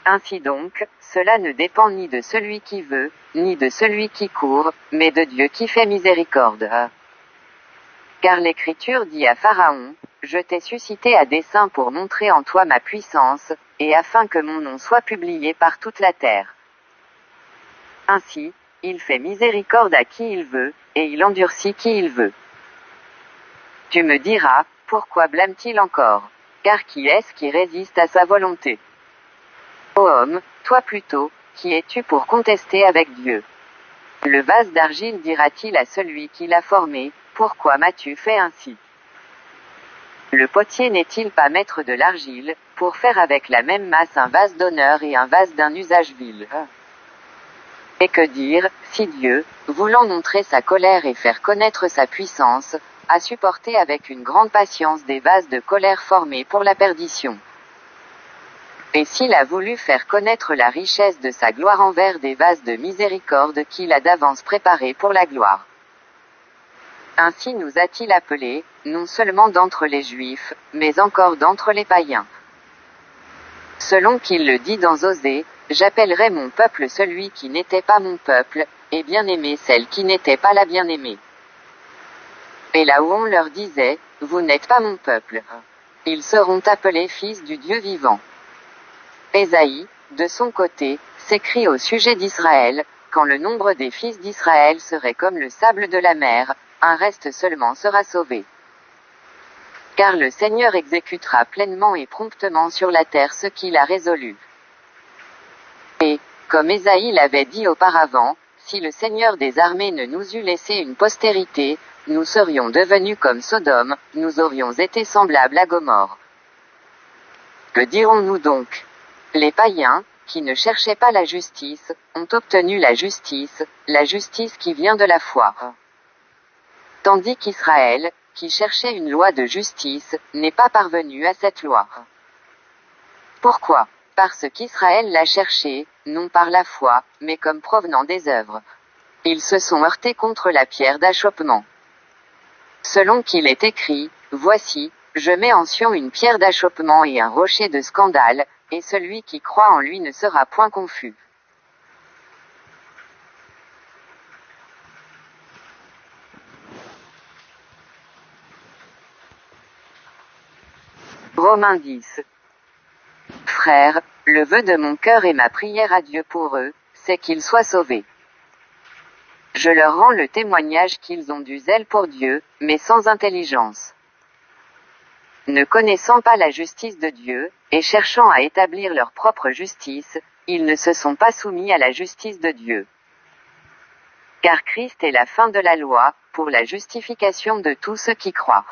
Ainsi donc, cela ne dépend ni de celui qui veut, ni de celui qui court, mais de Dieu qui fait miséricorde. Car l'Écriture dit à Pharaon, je t'ai suscité à dessein pour montrer en toi ma puissance, et afin que mon nom soit publié par toute la terre. Ainsi, il fait miséricorde à qui il veut, et il endurcit qui il veut. Tu me diras, pourquoi blâme-t-il encore? Car qui est-ce qui résiste à sa volonté? Ô homme, toi plutôt, qui es-tu pour contester avec Dieu? Le vase d'argile dira-t-il à celui qui l'a formé, pourquoi m'as-tu fait ainsi? Le potier n'est-il pas maître de l'argile, pour faire avec la même masse un vase d'honneur et un vase d'un usage vil? Et que dire, si Dieu, voulant montrer sa colère et faire connaître sa puissance, a supporté avec une grande patience des vases de colère formés pour la perdition? Et s'il a voulu faire connaître la richesse de sa gloire envers des vases de miséricorde qu'il a d'avance préparés pour la gloire. Ainsi nous a-t-il appelés, non seulement d'entre les Juifs, mais encore d'entre les païens. Selon qu'il le dit dans Osée, j'appellerai mon peuple celui qui n'était pas mon peuple, et bien-aimé celle qui n'était pas la bien-aimée. Et là où on leur disait, vous n'êtes pas mon peuple, ils seront appelés fils du Dieu vivant. Ésaïe, de son côté, s'écrie au sujet d'Israël, quand le nombre des fils d'Israël serait comme le sable de la mer, un reste seulement sera sauvé. Car le Seigneur exécutera pleinement et promptement sur la terre ce qu'il a résolu. Et, comme Ésaïe l'avait dit auparavant, si le Seigneur des armées ne nous eût laissé une postérité, nous serions devenus comme Sodome, nous aurions été semblables à Gomorrhe. Que dirons-nous donc? Les païens, qui ne cherchaient pas la justice, ont obtenu la justice qui vient de la foi. Tandis qu'Israël, qui cherchait une loi de justice, n'est pas parvenu à cette loi. Pourquoi? Parce qu'Israël l'a cherché, non par la foi, mais comme provenant des œuvres. Ils se sont heurtés contre la pierre d'achoppement. Selon qu'il est écrit, voici, je mets en Sion une pierre d'achoppement et un rocher de scandale, et celui qui croit en lui ne sera point confus. Romains 10. Frères, le vœu de mon cœur et ma prière à Dieu pour eux, c'est qu'ils soient sauvés. Je leur rends le témoignage qu'ils ont du zèle pour Dieu, mais sans intelligence. Ne connaissant pas la justice de Dieu, et cherchant à établir leur propre justice, ils ne se sont pas soumis à la justice de Dieu. Car Christ est la fin de la loi, pour la justification de tous ceux qui croient.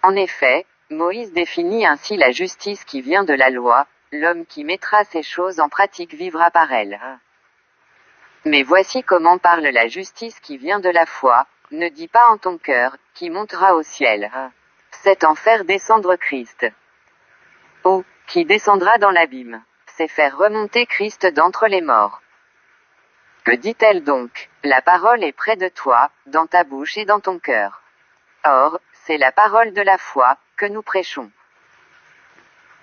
En effet, Moïse définit ainsi la justice qui vient de la loi, l'homme qui mettra ces choses en pratique vivra par elles. Mais voici comment parle la justice qui vient de la foi, ne dis pas en ton cœur, qui montera au ciel. C'est en faire descendre Christ. Oh, qui descendra dans l'abîme. C'est faire remonter Christ d'entre les morts. Que dit-elle donc? La parole est près de toi, dans ta bouche et dans ton cœur. Or, c'est la parole de la foi, que nous prêchons.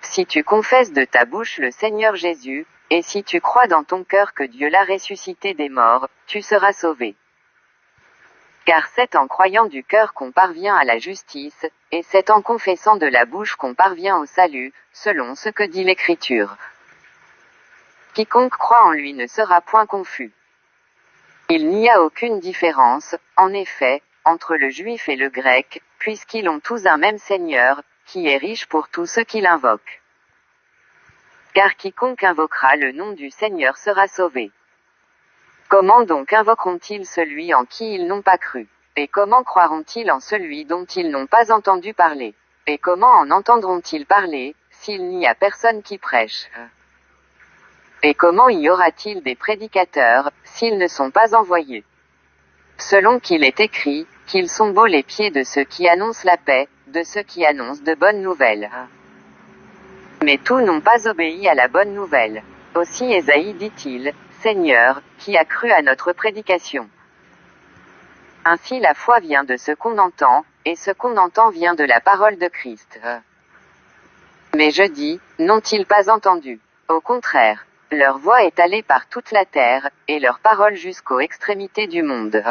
Si tu confesses de ta bouche le Seigneur Jésus, et si tu crois dans ton cœur que Dieu l'a ressuscité des morts, tu seras sauvé. Car c'est en croyant du cœur qu'on parvient à la justice, et c'est en confessant de la bouche qu'on parvient au salut, selon ce que dit l'Écriture. Quiconque croit en lui ne sera point confus. Il n'y a aucune différence, en effet, entre le juif et le grec, puisqu'ils ont tous un même Seigneur, qui est riche pour tous ceux qui l'invoquent. Car quiconque invoquera le nom du Seigneur sera sauvé. Comment donc invoqueront-ils celui en qui ils n'ont pas cru? Et comment croiront-ils en celui dont ils n'ont pas entendu parler? Et comment en entendront-ils parler, s'il n'y a personne qui prêche? Et comment y aura-t-il des prédicateurs, s'ils ne sont pas envoyés? Selon qu'il est écrit, qu'ils sont beaux les pieds de ceux qui annoncent la paix, de ceux qui annoncent de bonnes nouvelles. Mais tous n'ont pas obéi à la bonne nouvelle. Aussi Ésaïe dit-il, Seigneur, qui a cru à notre prédication? Ainsi la foi vient de ce qu'on entend, et ce qu'on entend vient de la parole de Christ. Mais je dis, n'ont-ils pas entendu? Au contraire, leur voix est allée par toute la terre, et leur parole jusqu'aux extrémités du monde.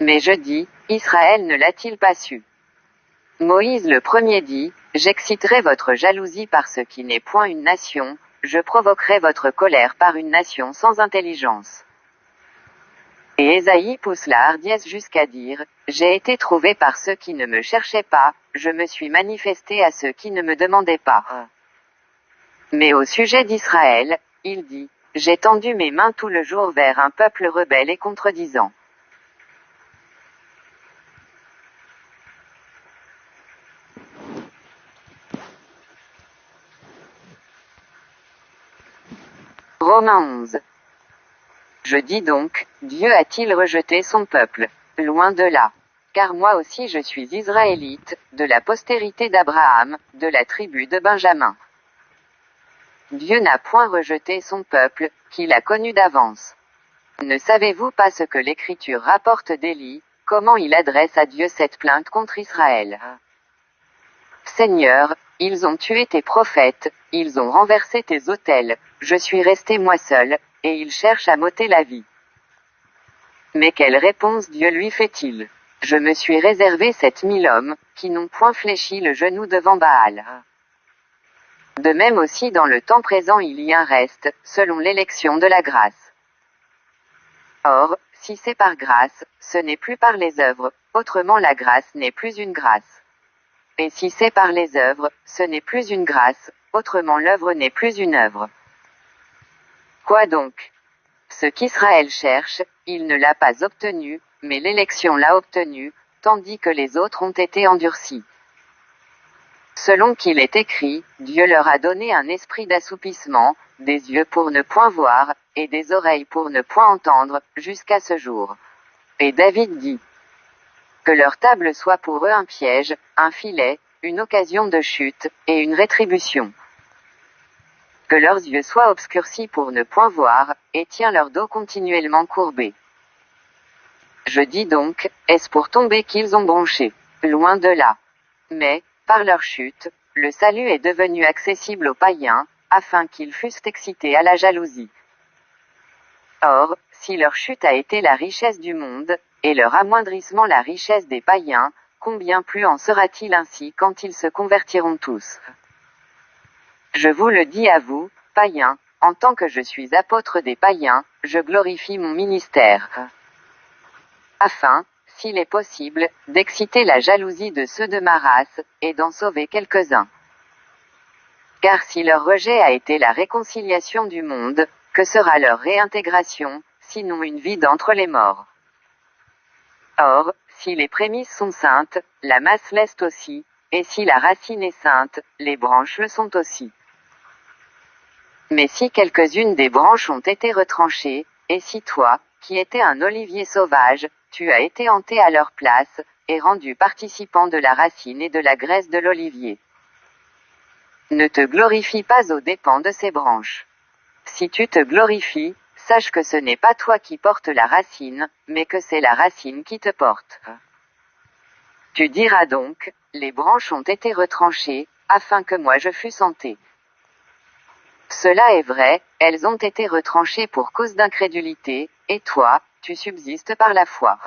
Mais je dis, Israël ne l'a-t-il pas su? Moïse le premier dit, j'exciterai votre jalousie par ce qui n'est point une nation, je provoquerai votre colère par une nation sans intelligence. Et Ésaïe pousse la hardiesse jusqu'à dire, j'ai été trouvé par ceux qui ne me cherchaient pas, je me suis manifesté à ceux qui ne me demandaient pas. Mais au sujet d'Israël, il dit, j'ai tendu mes mains tout le jour vers un peuple rebelle et contredisant. Romains 11. Je dis donc, Dieu a-t-il rejeté son peuple? Loin de là. Car moi aussi je suis israélite, de la postérité d'Abraham, de la tribu de Benjamin. Dieu n'a point rejeté son peuple, qu'il a connu d'avance. Ne savez-vous pas ce que l'Écriture rapporte d'Élie, comment il adresse à Dieu cette plainte contre Israël? Seigneur, ils ont tué tes prophètes, ils ont renversé tes autels, je suis resté moi seul, et ils cherchent à m'ôter la vie. Mais quelle réponse Dieu lui fait-il? Je me suis réservé 7000 hommes, qui n'ont point fléchi le genou devant Baal. De même aussi dans le temps présent il y a un reste, selon l'élection de la grâce. Or, si c'est par grâce, ce n'est plus par les œuvres, autrement la grâce n'est plus une grâce. Et si c'est par les œuvres, ce n'est plus une grâce, autrement l'œuvre n'est plus une œuvre. Quoi donc? Ce qu'Israël cherche, il ne l'a pas obtenu, mais l'élection l'a obtenu, tandis que les autres ont été endurcis. Selon qu'il est écrit, Dieu leur a donné un esprit d'assoupissement, des yeux pour ne point voir, et des oreilles pour ne point entendre, jusqu'à ce jour. Et David dit, que leur table soit pour eux un piège, un filet, une occasion de chute, et une rétribution. Que leurs yeux soient obscurcis pour ne point voir, et tiens leur dos continuellement courbé. Je dis donc, est-ce pour tomber qu'ils ont bronché? Loin de là. Mais, par leur chute, le salut est devenu accessible aux païens, afin qu'ils fussent excités à la jalousie. Or, si leur chute a été la richesse du monde, et leur amoindrissement la richesse des païens, combien plus en sera-t-il ainsi quand ils se convertiront tous? Je vous le dis à vous, païens, en tant que je suis apôtre des païens, je glorifie mon ministère. Afin, s'il est possible, d'exciter la jalousie de ceux de ma race, et d'en sauver quelques-uns. Car si leur rejet a été la réconciliation du monde, que sera leur réintégration, sinon une vie d'entre les morts? Or, si les prémices sont saintes, la masse l'est aussi, et si la racine est sainte, les branches le sont aussi. Mais si quelques-unes des branches ont été retranchées, et si toi, qui étais un olivier sauvage, tu as été hanté à leur place, et rendu participant de la racine et de la graisse de l'olivier. Ne te glorifie pas aux dépens de ces branches. Si tu te glorifies, sache que ce n'est pas toi qui portes la racine, mais que c'est la racine qui te porte. Tu diras donc, les branches ont été retranchées, afin que moi je fusse hanté. Cela est vrai, elles ont été retranchées pour cause d'incrédulité, et toi, tu subsistes par la foi.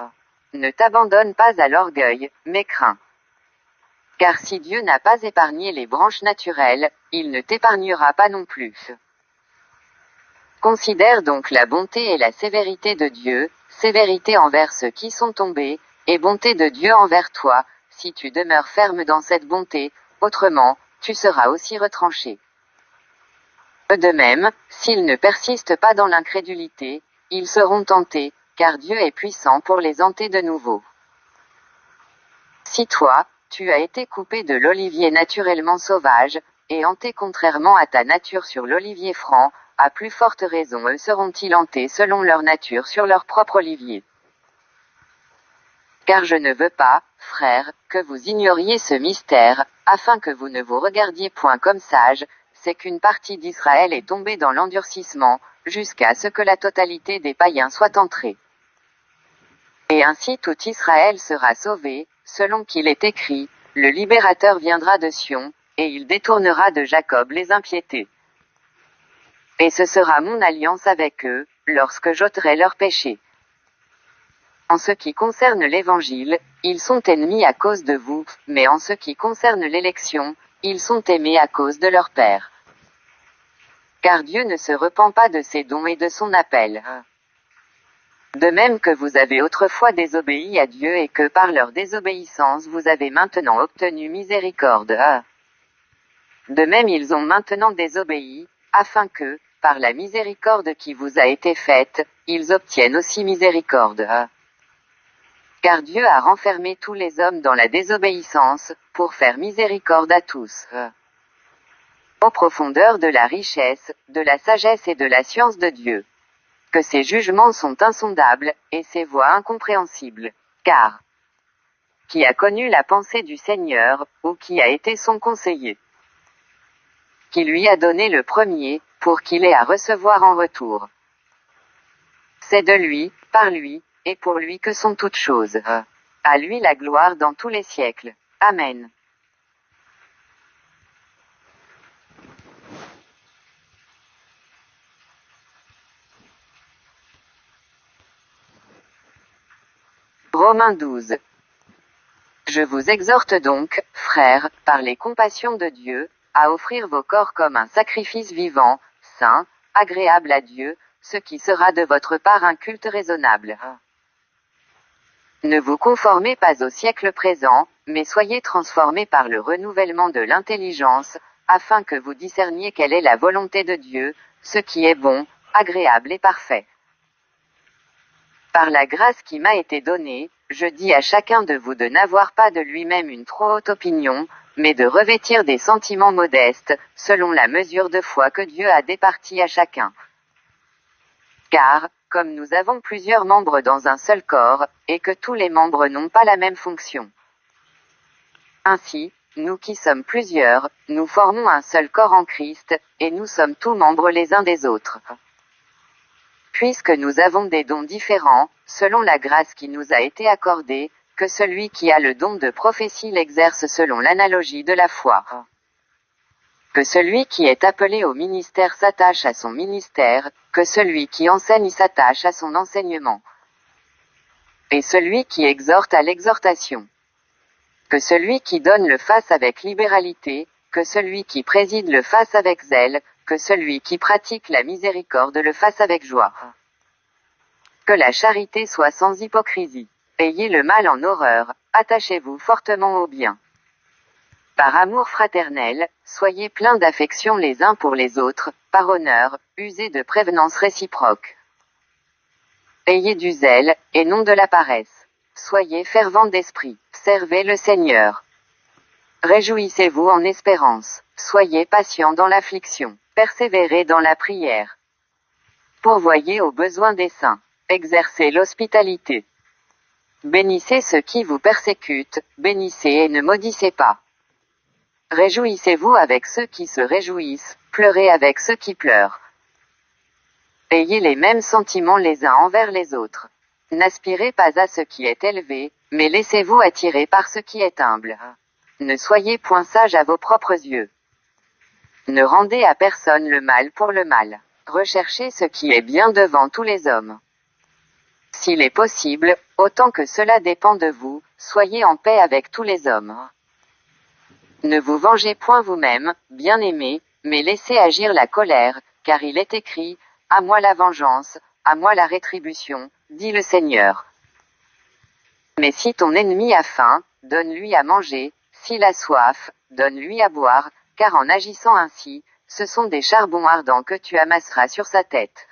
Ne t'abandonne pas à l'orgueil, mais crains. Car si Dieu n'a pas épargné les branches naturelles, il ne t'épargnera pas non plus. Considère donc la bonté et la sévérité de Dieu, sévérité envers ceux qui sont tombés, et bonté de Dieu envers toi, si tu demeures ferme dans cette bonté, autrement, tu seras aussi retranché. De même, s'ils ne persistent pas dans l'incrédulité, ils seront tentés, car Dieu est puissant pour les hanter de nouveau. Si toi, tu as été coupé de l'olivier naturellement sauvage, et hanté contrairement à ta nature sur l'olivier franc, à plus forte raison eux seront-ils hantés selon leur nature sur leur propre olivier. Car je ne veux pas, frères, que vous ignoriez ce mystère, afin que vous ne vous regardiez point comme sages, c'est qu'une partie d'Israël est tombée dans l'endurcissement, jusqu'à ce que la totalité des païens soit entrée. Et ainsi tout Israël sera sauvé, selon qu'il est écrit, le libérateur viendra de Sion, et il détournera de Jacob les impiétés. Et ce sera mon alliance avec eux, lorsque j'ôterai leurs péchés. En ce qui concerne l'Évangile, ils sont ennemis à cause de vous, mais en ce qui concerne l'élection, ils sont aimés à cause de leur Père. Car Dieu ne se repent pas de ses dons et de son appel. De même que vous avez autrefois désobéi à Dieu et que par leur désobéissance vous avez maintenant obtenu miséricorde. De même ils ont maintenant désobéi, afin que, par la miséricorde qui vous a été faite, ils obtiennent aussi miséricorde. Car Dieu a renfermé tous les hommes dans la désobéissance, pour faire miséricorde à tous. Aux profondeurs de la richesse, de la sagesse et de la science de Dieu. Que ses jugements sont insondables, et ses voies incompréhensibles. Car, qui a connu la pensée du Seigneur, ou qui a été son conseiller? Qui lui a donné le premier, pour qu'il ait à recevoir en retour. C'est de lui, par lui, et pour lui que sont toutes choses. À lui la gloire dans tous les siècles. Amen. Romains 12. Je vous exhorte donc, frères, par les compassions de Dieu, à offrir vos corps comme un sacrifice vivant, saint, agréable à Dieu, ce qui sera de votre part un culte raisonnable. Ne vous conformez pas au siècle présent, mais soyez transformés par le renouvellement de l'intelligence, afin que vous discerniez quelle est la volonté de Dieu, ce qui est bon, agréable et parfait. Par la grâce qui m'a été donnée, je dis à chacun de vous de n'avoir pas de lui-même une trop haute opinion, mais de revêtir des sentiments modestes, selon la mesure de foi que Dieu a départie à chacun. Car, comme nous avons plusieurs membres dans un seul corps, et que tous les membres n'ont pas la même fonction. Ainsi, nous qui sommes plusieurs, nous formons un seul corps en Christ, et nous sommes tous membres les uns des autres. Puisque nous avons des dons différents, selon la grâce qui nous a été accordée, que celui qui a le don de prophétie l'exerce selon l'analogie de la foi. Que celui qui est appelé au ministère s'attache à son ministère, que celui qui enseigne s'attache à son enseignement. Et celui qui exhorte à l'exhortation. Que celui qui donne le fasse avec libéralité, que celui qui préside le fasse avec zèle, que celui qui pratique la miséricorde le fasse avec joie. Que la charité soit sans hypocrisie. Ayez le mal en horreur, attachez-vous fortement au bien. Par amour fraternel, soyez pleins d'affection les uns pour les autres, par honneur, usez de prévenance réciproque. Ayez du zèle, et non de la paresse. Soyez fervents d'esprit, servez le Seigneur. Réjouissez-vous en espérance, soyez patients dans l'affliction, persévérez dans la prière. Pourvoyez aux besoins des saints, exercez l'hospitalité. Bénissez ceux qui vous persécutent, bénissez et ne maudissez pas. Réjouissez-vous avec ceux qui se réjouissent, pleurez avec ceux qui pleurent. Ayez les mêmes sentiments les uns envers les autres. N'aspirez pas à ce qui est élevé, mais laissez-vous attirer par ce qui est humble. Ne soyez point sages à vos propres yeux. Ne rendez à personne le mal pour le mal. Recherchez ce qui est bien devant tous les hommes. S'il est possible, autant que cela dépend de vous, soyez en paix avec tous les hommes. Ne vous vengez point vous-même, bien-aimés, mais laissez agir la colère, car il est écrit, « À moi la vengeance, à moi la rétribution, dit le Seigneur. » Mais si ton ennemi a faim, donne-lui à manger, s'il a soif, donne-lui à boire, car en agissant ainsi, ce sont des charbons ardents que tu amasseras sur sa tête.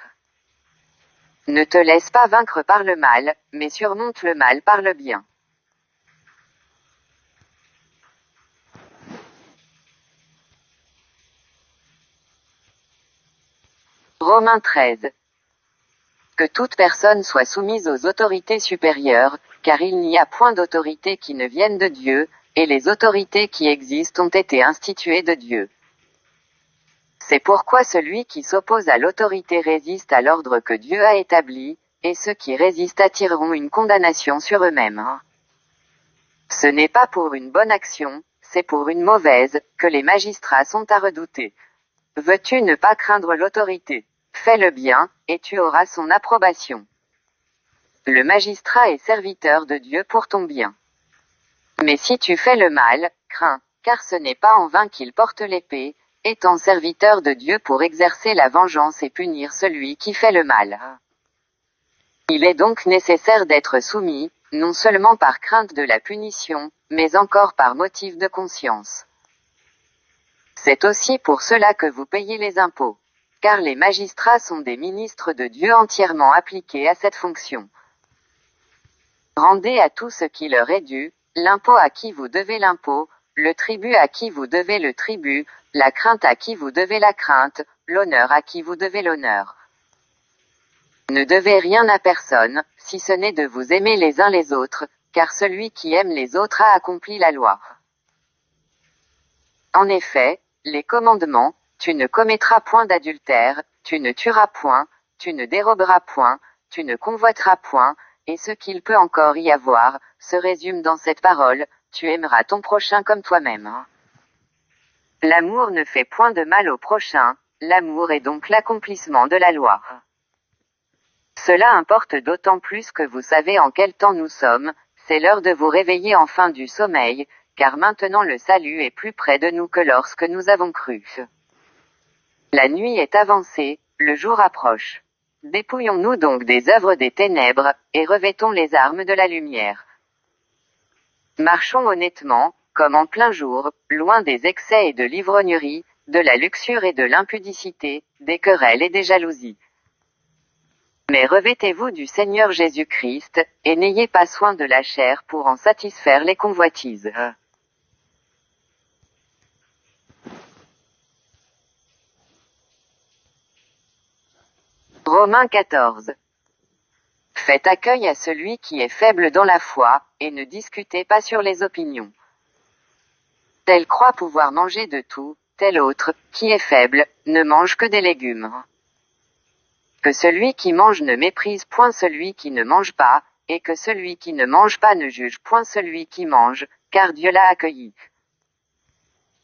Ne te laisse pas vaincre par le mal, mais surmonte le mal par le bien. Romains 13. Que toute personne soit soumise aux autorités supérieures, car il n'y a point d'autorité qui ne vienne de Dieu, et les autorités qui existent ont été instituées de Dieu. C'est pourquoi celui qui s'oppose à l'autorité résiste à l'ordre que Dieu a établi, et ceux qui résistent attireront une condamnation sur eux-mêmes. Ce n'est pas pour une bonne action, c'est pour une mauvaise, que les magistrats sont à redouter. Veux-tu ne pas craindre l'autorité? Fais le bien, et tu auras son approbation. Le magistrat est serviteur de Dieu pour ton bien. Mais si tu fais le mal, crains, car ce n'est pas en vain qu'il porte l'épée, étant serviteur de Dieu pour exercer la vengeance et punir celui qui fait le mal. Il est donc nécessaire d'être soumis, non seulement par crainte de la punition, mais encore par motif de conscience. C'est aussi pour cela que vous payez les impôts. Car les magistrats sont des ministres de Dieu entièrement appliqués à cette fonction. Rendez à tout ce qui leur est dû, l'impôt à qui vous devez l'impôt, le tribut à qui vous devez le tribut, la crainte à qui vous devez la crainte, l'honneur à qui vous devez l'honneur. Ne devez rien à personne, si ce n'est de vous aimer les uns les autres, car celui qui aime les autres a accompli la loi. En effet, les commandements, tu ne commettras point d'adultère, tu ne tueras point, tu ne déroberas point, tu ne convoiteras point, et ce qu'il peut encore y avoir, se résume dans cette parole, tu aimeras ton prochain comme toi-même. L'amour ne fait point de mal au prochain, l'amour est donc l'accomplissement de la loi. Cela importe d'autant plus que vous savez en quel temps nous sommes, c'est l'heure de vous réveiller enfin du sommeil, car maintenant le salut est plus près de nous que lorsque nous avons cru. La nuit est avancée, le jour approche. Dépouillons-nous donc des œuvres des ténèbres, et revêtons les armes de la lumière. Marchons honnêtement, comme en plein jour, loin des excès et de l'ivrognerie, de la luxure et de l'impudicité, des querelles et des jalousies. Mais revêtez-vous du Seigneur Jésus-Christ, et n'ayez pas soin de la chair pour en satisfaire les convoitises. Romains 14. Faites accueil à celui qui est faible dans la foi, et ne discutez pas sur les opinions. Tel croit pouvoir manger de tout, tel autre, qui est faible, ne mange que des légumes. Que celui qui mange ne méprise point celui qui ne mange pas, et que celui qui ne mange pas ne juge point celui qui mange, car Dieu l'a accueilli.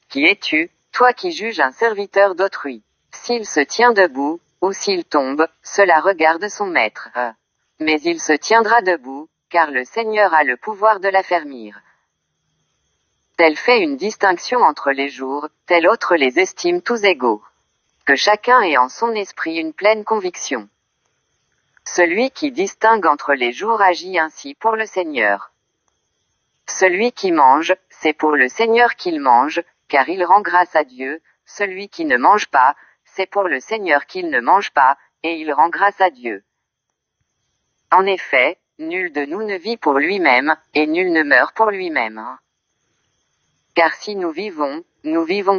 Qui es-tu, toi qui juges un serviteur d'autrui? S'il se tient debout, ou s'il tombe, cela regarde son maître. Mais il se tiendra debout, car le Seigneur a le pouvoir de l'affermir. Tel fait une distinction entre les jours, tel autre les estime tous égaux. Que chacun ait en son esprit une pleine conviction. Celui qui distingue entre les jours agit ainsi pour le Seigneur. Celui qui mange, c'est pour le Seigneur qu'il mange, car il rend grâce à Dieu. Celui qui ne mange pas, c'est pour le Seigneur qu'il ne mange pas, et il rend grâce à Dieu. En effet, nul de nous ne vit pour lui-même, et nul ne meurt pour lui-même. Car si nous vivons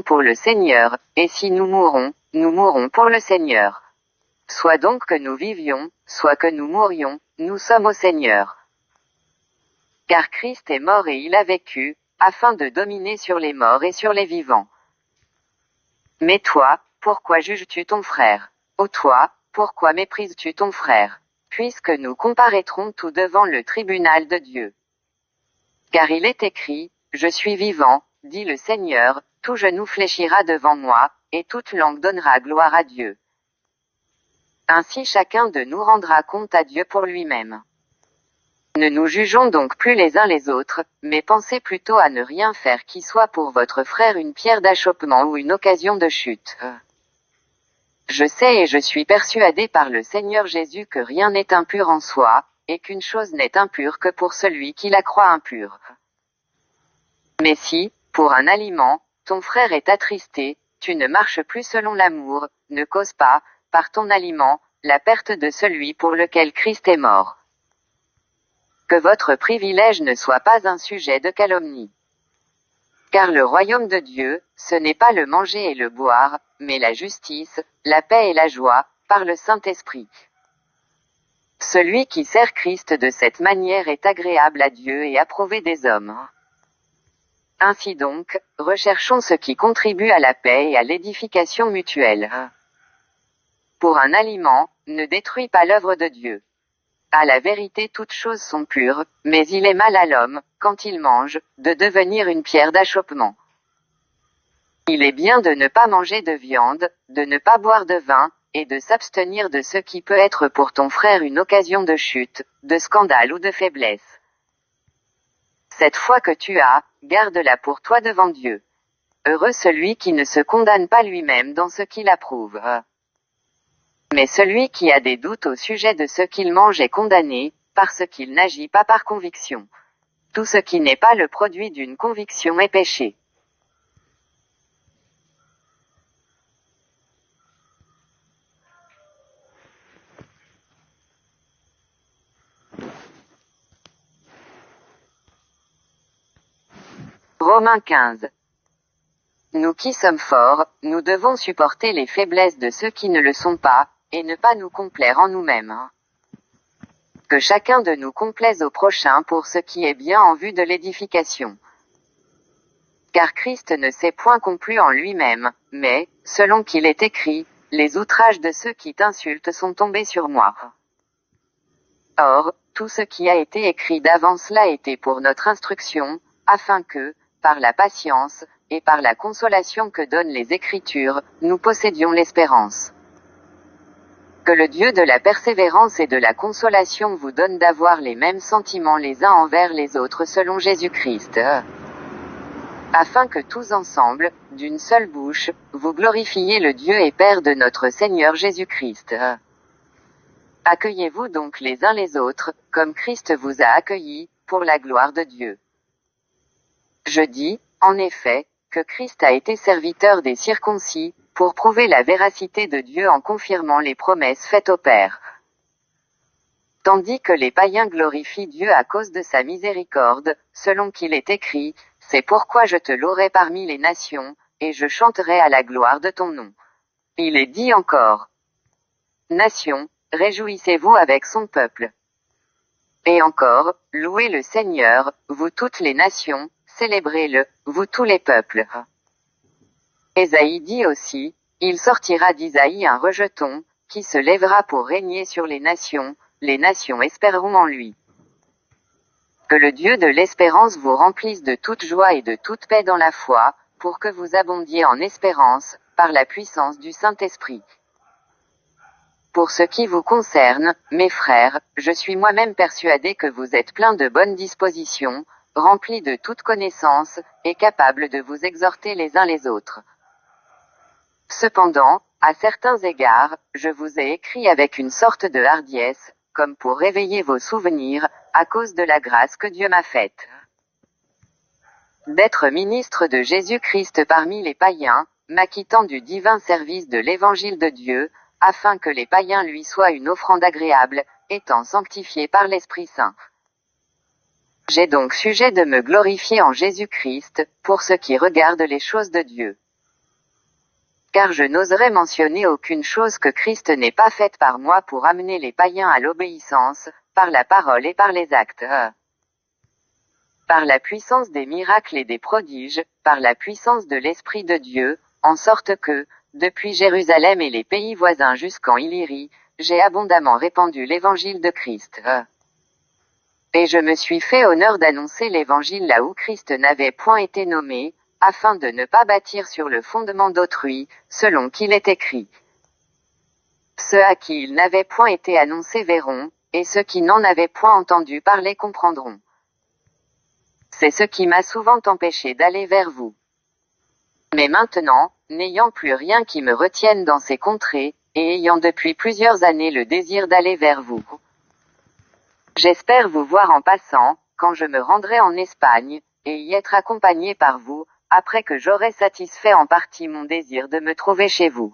pour le Seigneur, et si nous mourrons pour le Seigneur. Soit donc que nous vivions, soit que nous mourions, nous sommes au Seigneur. Car Christ est mort et il a vécu, afin de dominer sur les morts et sur les vivants. Mais toi, pourquoi juges-tu ton frère? Ô toi, pourquoi méprises-tu ton frère? Puisque nous comparaîtrons tout devant le tribunal de Dieu. Car il est écrit, je suis vivant, dit le Seigneur, tout genou fléchira devant moi, et toute langue donnera gloire à Dieu. Ainsi chacun de nous rendra compte à Dieu pour lui-même. Ne nous jugeons donc plus les uns les autres, mais pensez plutôt à ne rien faire qui soit pour votre frère une pierre d'achoppement ou une occasion de chute. Je sais et je suis persuadé par le Seigneur Jésus que rien n'est impur en soi, et qu'une chose n'est impure que pour celui qui la croit impure. Mais si, pour un aliment, ton frère est attristé, tu ne marches plus selon l'amour, ne cause pas, par ton aliment, la perte de celui pour lequel Christ est mort. Que votre privilège ne soit pas un sujet de calomnie. Car le royaume de Dieu, ce n'est pas le manger et le boire, mais la justice, la paix et la joie, par le Saint-Esprit. Celui qui sert Christ de cette manière est agréable à Dieu et approuvé des hommes. Ainsi donc, recherchons ce qui contribue à la paix et à l'édification mutuelle. Pour un aliment, ne détruis pas l'œuvre de Dieu. À la vérité toutes choses sont pures, mais il est mal à l'homme, quand il mange, de devenir une pierre d'achoppement. Il est bien de ne pas manger de viande, de ne pas boire de vin, et de s'abstenir de ce qui peut être pour ton frère une occasion de chute, de scandale ou de faiblesse. Cette foi que tu as, garde-la pour toi devant Dieu. Heureux celui qui ne se condamne pas lui-même dans ce qu'il approuve. Mais celui qui a des doutes au sujet de ce qu'il mange est condamné, parce qu'il n'agit pas par conviction. Tout ce qui n'est pas le produit d'une conviction est péché. Romains 15. Nous qui sommes forts, nous devons supporter les faiblesses de ceux qui ne le sont pas, et ne pas nous complaire en nous-mêmes. Que chacun de nous complaise au prochain pour ce qui est bien en vue de l'édification. Car Christ ne s'est point complu en lui-même, mais, selon qu'il est écrit, les outrages de ceux qui t'insultent sont tombés sur moi. Or, tout ce qui a été écrit d'avance l'a été pour notre instruction, afin que, par la patience, et par la consolation que donnent les Écritures, nous possédions l'espérance. Que le Dieu de la persévérance et de la consolation vous donne d'avoir les mêmes sentiments les uns envers les autres selon Jésus-Christ. Afin que tous ensemble, d'une seule bouche, vous glorifiez le Dieu et Père de notre Seigneur Jésus-Christ. Accueillez-vous donc les uns les autres, comme Christ vous a accueillis, pour la gloire de Dieu. Je dis, en effet, que Christ a été serviteur des circoncis, pour prouver la véracité de Dieu en confirmant les promesses faites au Père. Tandis que les païens glorifient Dieu à cause de sa miséricorde, selon qu'il est écrit, c'est pourquoi je te louerai parmi les nations, et je chanterai à la gloire de ton nom. Il est dit encore. Nations, réjouissez-vous avec son peuple. Et encore, louez le Seigneur, vous toutes les nations, célébrez-le, vous tous les peuples. Ésaïe dit aussi, il sortira d'Isaïe un rejeton, qui se lèvera pour régner sur les nations espéreront en lui. Que le Dieu de l'espérance vous remplisse de toute joie et de toute paix dans la foi, pour que vous abondiez en espérance, par la puissance du Saint-Esprit. Pour ce qui vous concerne, mes frères, je suis moi-même persuadé que vous êtes pleins de bonnes dispositions, remplis de toute connaissance, et capables de vous exhorter les uns les autres. Cependant, à certains égards, je vous ai écrit avec une sorte de hardiesse, comme pour réveiller vos souvenirs, à cause de la grâce que Dieu m'a faite. D'être ministre de Jésus-Christ parmi les païens, m'acquittant du divin service de l'Évangile de Dieu, afin que les païens lui soient une offrande agréable, étant sanctifiés par l'Esprit Saint. J'ai donc sujet de me glorifier en Jésus-Christ, pour ce qui regarde les choses de Dieu. Car je n'oserais mentionner aucune chose que Christ n'ait pas faite par moi pour amener les païens à l'obéissance, par la parole et par les actes. Par la puissance des miracles et des prodiges, par la puissance de l'Esprit de Dieu, en sorte que, depuis Jérusalem et les pays voisins jusqu'en Illyrie, j'ai abondamment répandu l'évangile de Christ. Et je me suis fait honneur d'annoncer l'évangile là où Christ n'avait point été nommé, afin de ne pas bâtir sur le fondement d'autrui, selon qu'il est écrit. Ceux à qui il n'avait point été annoncé verront, et ceux qui n'en avaient point entendu parler comprendront. C'est ce qui m'a souvent empêché d'aller vers vous. Mais maintenant, n'ayant plus rien qui me retienne dans ces contrées, et ayant depuis plusieurs années le désir d'aller vers vous, j'espère vous voir en passant, quand je me rendrai en Espagne, et y être accompagné par vous, après que j'aurai satisfait en partie mon désir de me trouver chez vous.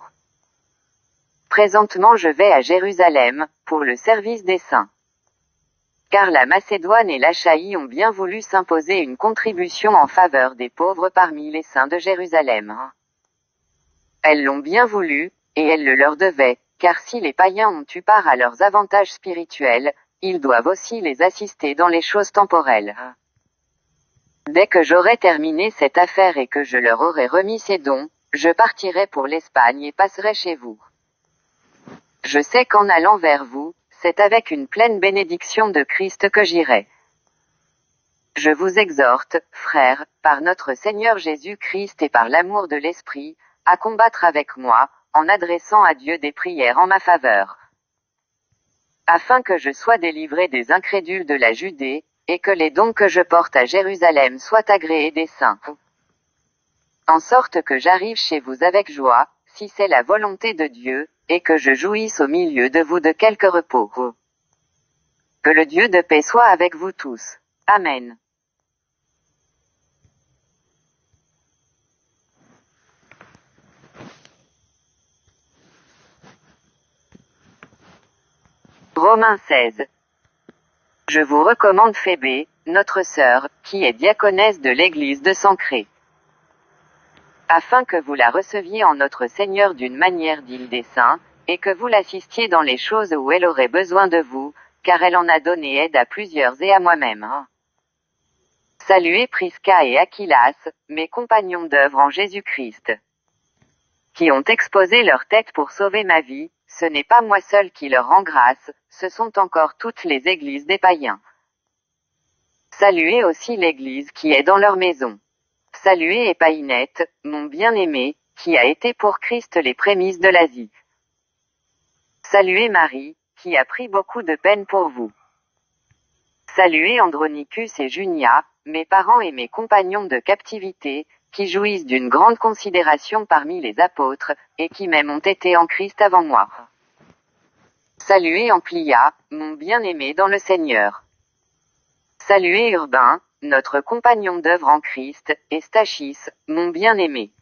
Présentement je vais à Jérusalem, pour le service des saints. Car la Macédoine et l'Achaïe ont bien voulu s'imposer une contribution en faveur des pauvres parmi les saints de Jérusalem. Elles l'ont bien voulu, et elles le leur devaient, car si les païens ont eu part à leurs avantages spirituels, ils doivent aussi les assister dans les choses temporelles. Dès que j'aurai terminé cette affaire et que je leur aurai remis ces dons, je partirai pour l'Espagne et passerai chez vous. Je sais qu'en allant vers vous, c'est avec une pleine bénédiction de Christ que j'irai. Je vous exhorte, frères, par notre Seigneur Jésus-Christ et par l'amour de l'Esprit, à combattre avec moi, en adressant à Dieu des prières en ma faveur. Afin que je sois délivré des incrédules de la Judée, et que les dons que je porte à Jérusalem soient agréés des saints. En sorte que j'arrive chez vous avec joie, si c'est la volonté de Dieu, et que je jouisse au milieu de vous de quelque repos. Que le Dieu de paix soit avec vous tous. Amen. Romains 16. Je vous recommande Phébé, notre sœur, qui est diaconesse de l'église de Sancré. Afin que vous la receviez en notre Seigneur d'une manière digne des saints, et que vous l'assistiez dans les choses où elle aurait besoin de vous, car elle en a donné aide à plusieurs et à moi-même. Saluez Prisca et Aquilas, mes compagnons d'œuvre en Jésus-Christ, qui ont exposé leur tête pour sauver ma vie. Ce n'est pas moi seul qui leur rend grâce, ce sont encore toutes les églises des païens. Saluez aussi l'église qui est dans leur maison. Saluez Épaïnette, mon bien-aimé, qui a été pour Christ les prémices de l'Asie. Saluez Marie, qui a pris beaucoup de peine pour vous. Saluez Andronicus et Junia, mes parents et mes compagnons de captivité, qui jouissent d'une grande considération parmi les apôtres, et qui même ont été en Christ avant moi. Saluez Amplia, mon bien-aimé dans le Seigneur. Saluez Urbain, notre compagnon d'œuvre en Christ, et Stachys, mon bien-aimé.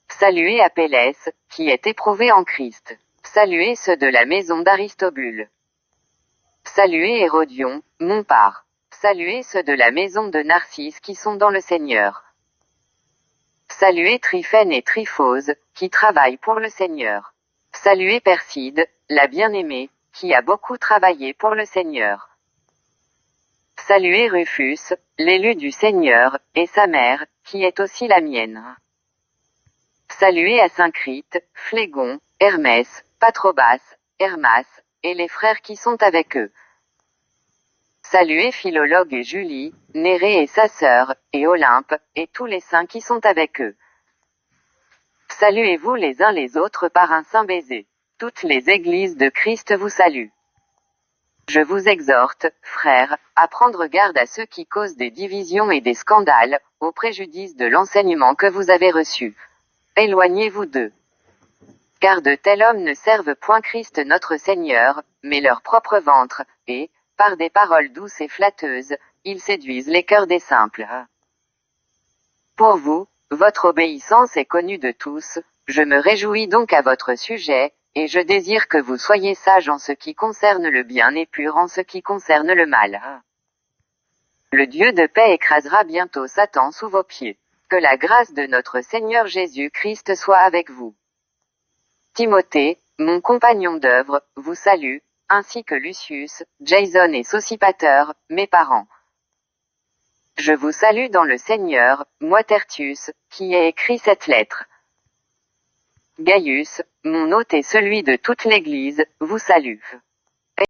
Saluez Apelles, qui est éprouvé en Christ. Saluez ceux de la maison d'Aristobule. Saluez Hérodion, mon père. Saluez ceux de la maison de Narcisse qui sont dans le Seigneur. Saluez Tryphène et Tryphose, qui travaillent pour le Seigneur. Saluez Perside, la bien-aimée, qui a beaucoup travaillé pour le Seigneur. Saluez Rufus, l'élu du Seigneur, et sa mère, qui est aussi la mienne. Saluez Asyncrite, Phlégon, Hermès, Patrobas, Hermas, et les frères qui sont avec eux. Saluez Philologue et Julie, Nérée et sa sœur, et Olympe, et tous les saints qui sont avec eux. Saluez-vous les uns les autres par un saint baiser. Toutes les églises de Christ vous saluent. Je vous exhorte, frères, à prendre garde à ceux qui causent des divisions et des scandales, au préjudice de l'enseignement que vous avez reçu. Éloignez-vous d'eux. Car de tels hommes ne servent point Christ notre Seigneur, mais leur propre ventre, et, par des paroles douces et flatteuses, ils séduisent les cœurs des simples. Pour vous, votre obéissance est connue de tous, je me réjouis donc à votre sujet, et je désire que vous soyez sages en ce qui concerne le bien et purs en ce qui concerne le mal. Le Dieu de paix écrasera bientôt Satan sous vos pieds. Que la grâce de notre Seigneur Jésus-Christ soit avec vous. Timothée, mon compagnon d'œuvre, vous salue, ainsi que Lucius, Jason et Sosipater, mes parents. Je vous salue dans le Seigneur, moi Tertius, qui ai écrit cette lettre. Gaius, mon hôte et celui de toute l'Église, vous salue.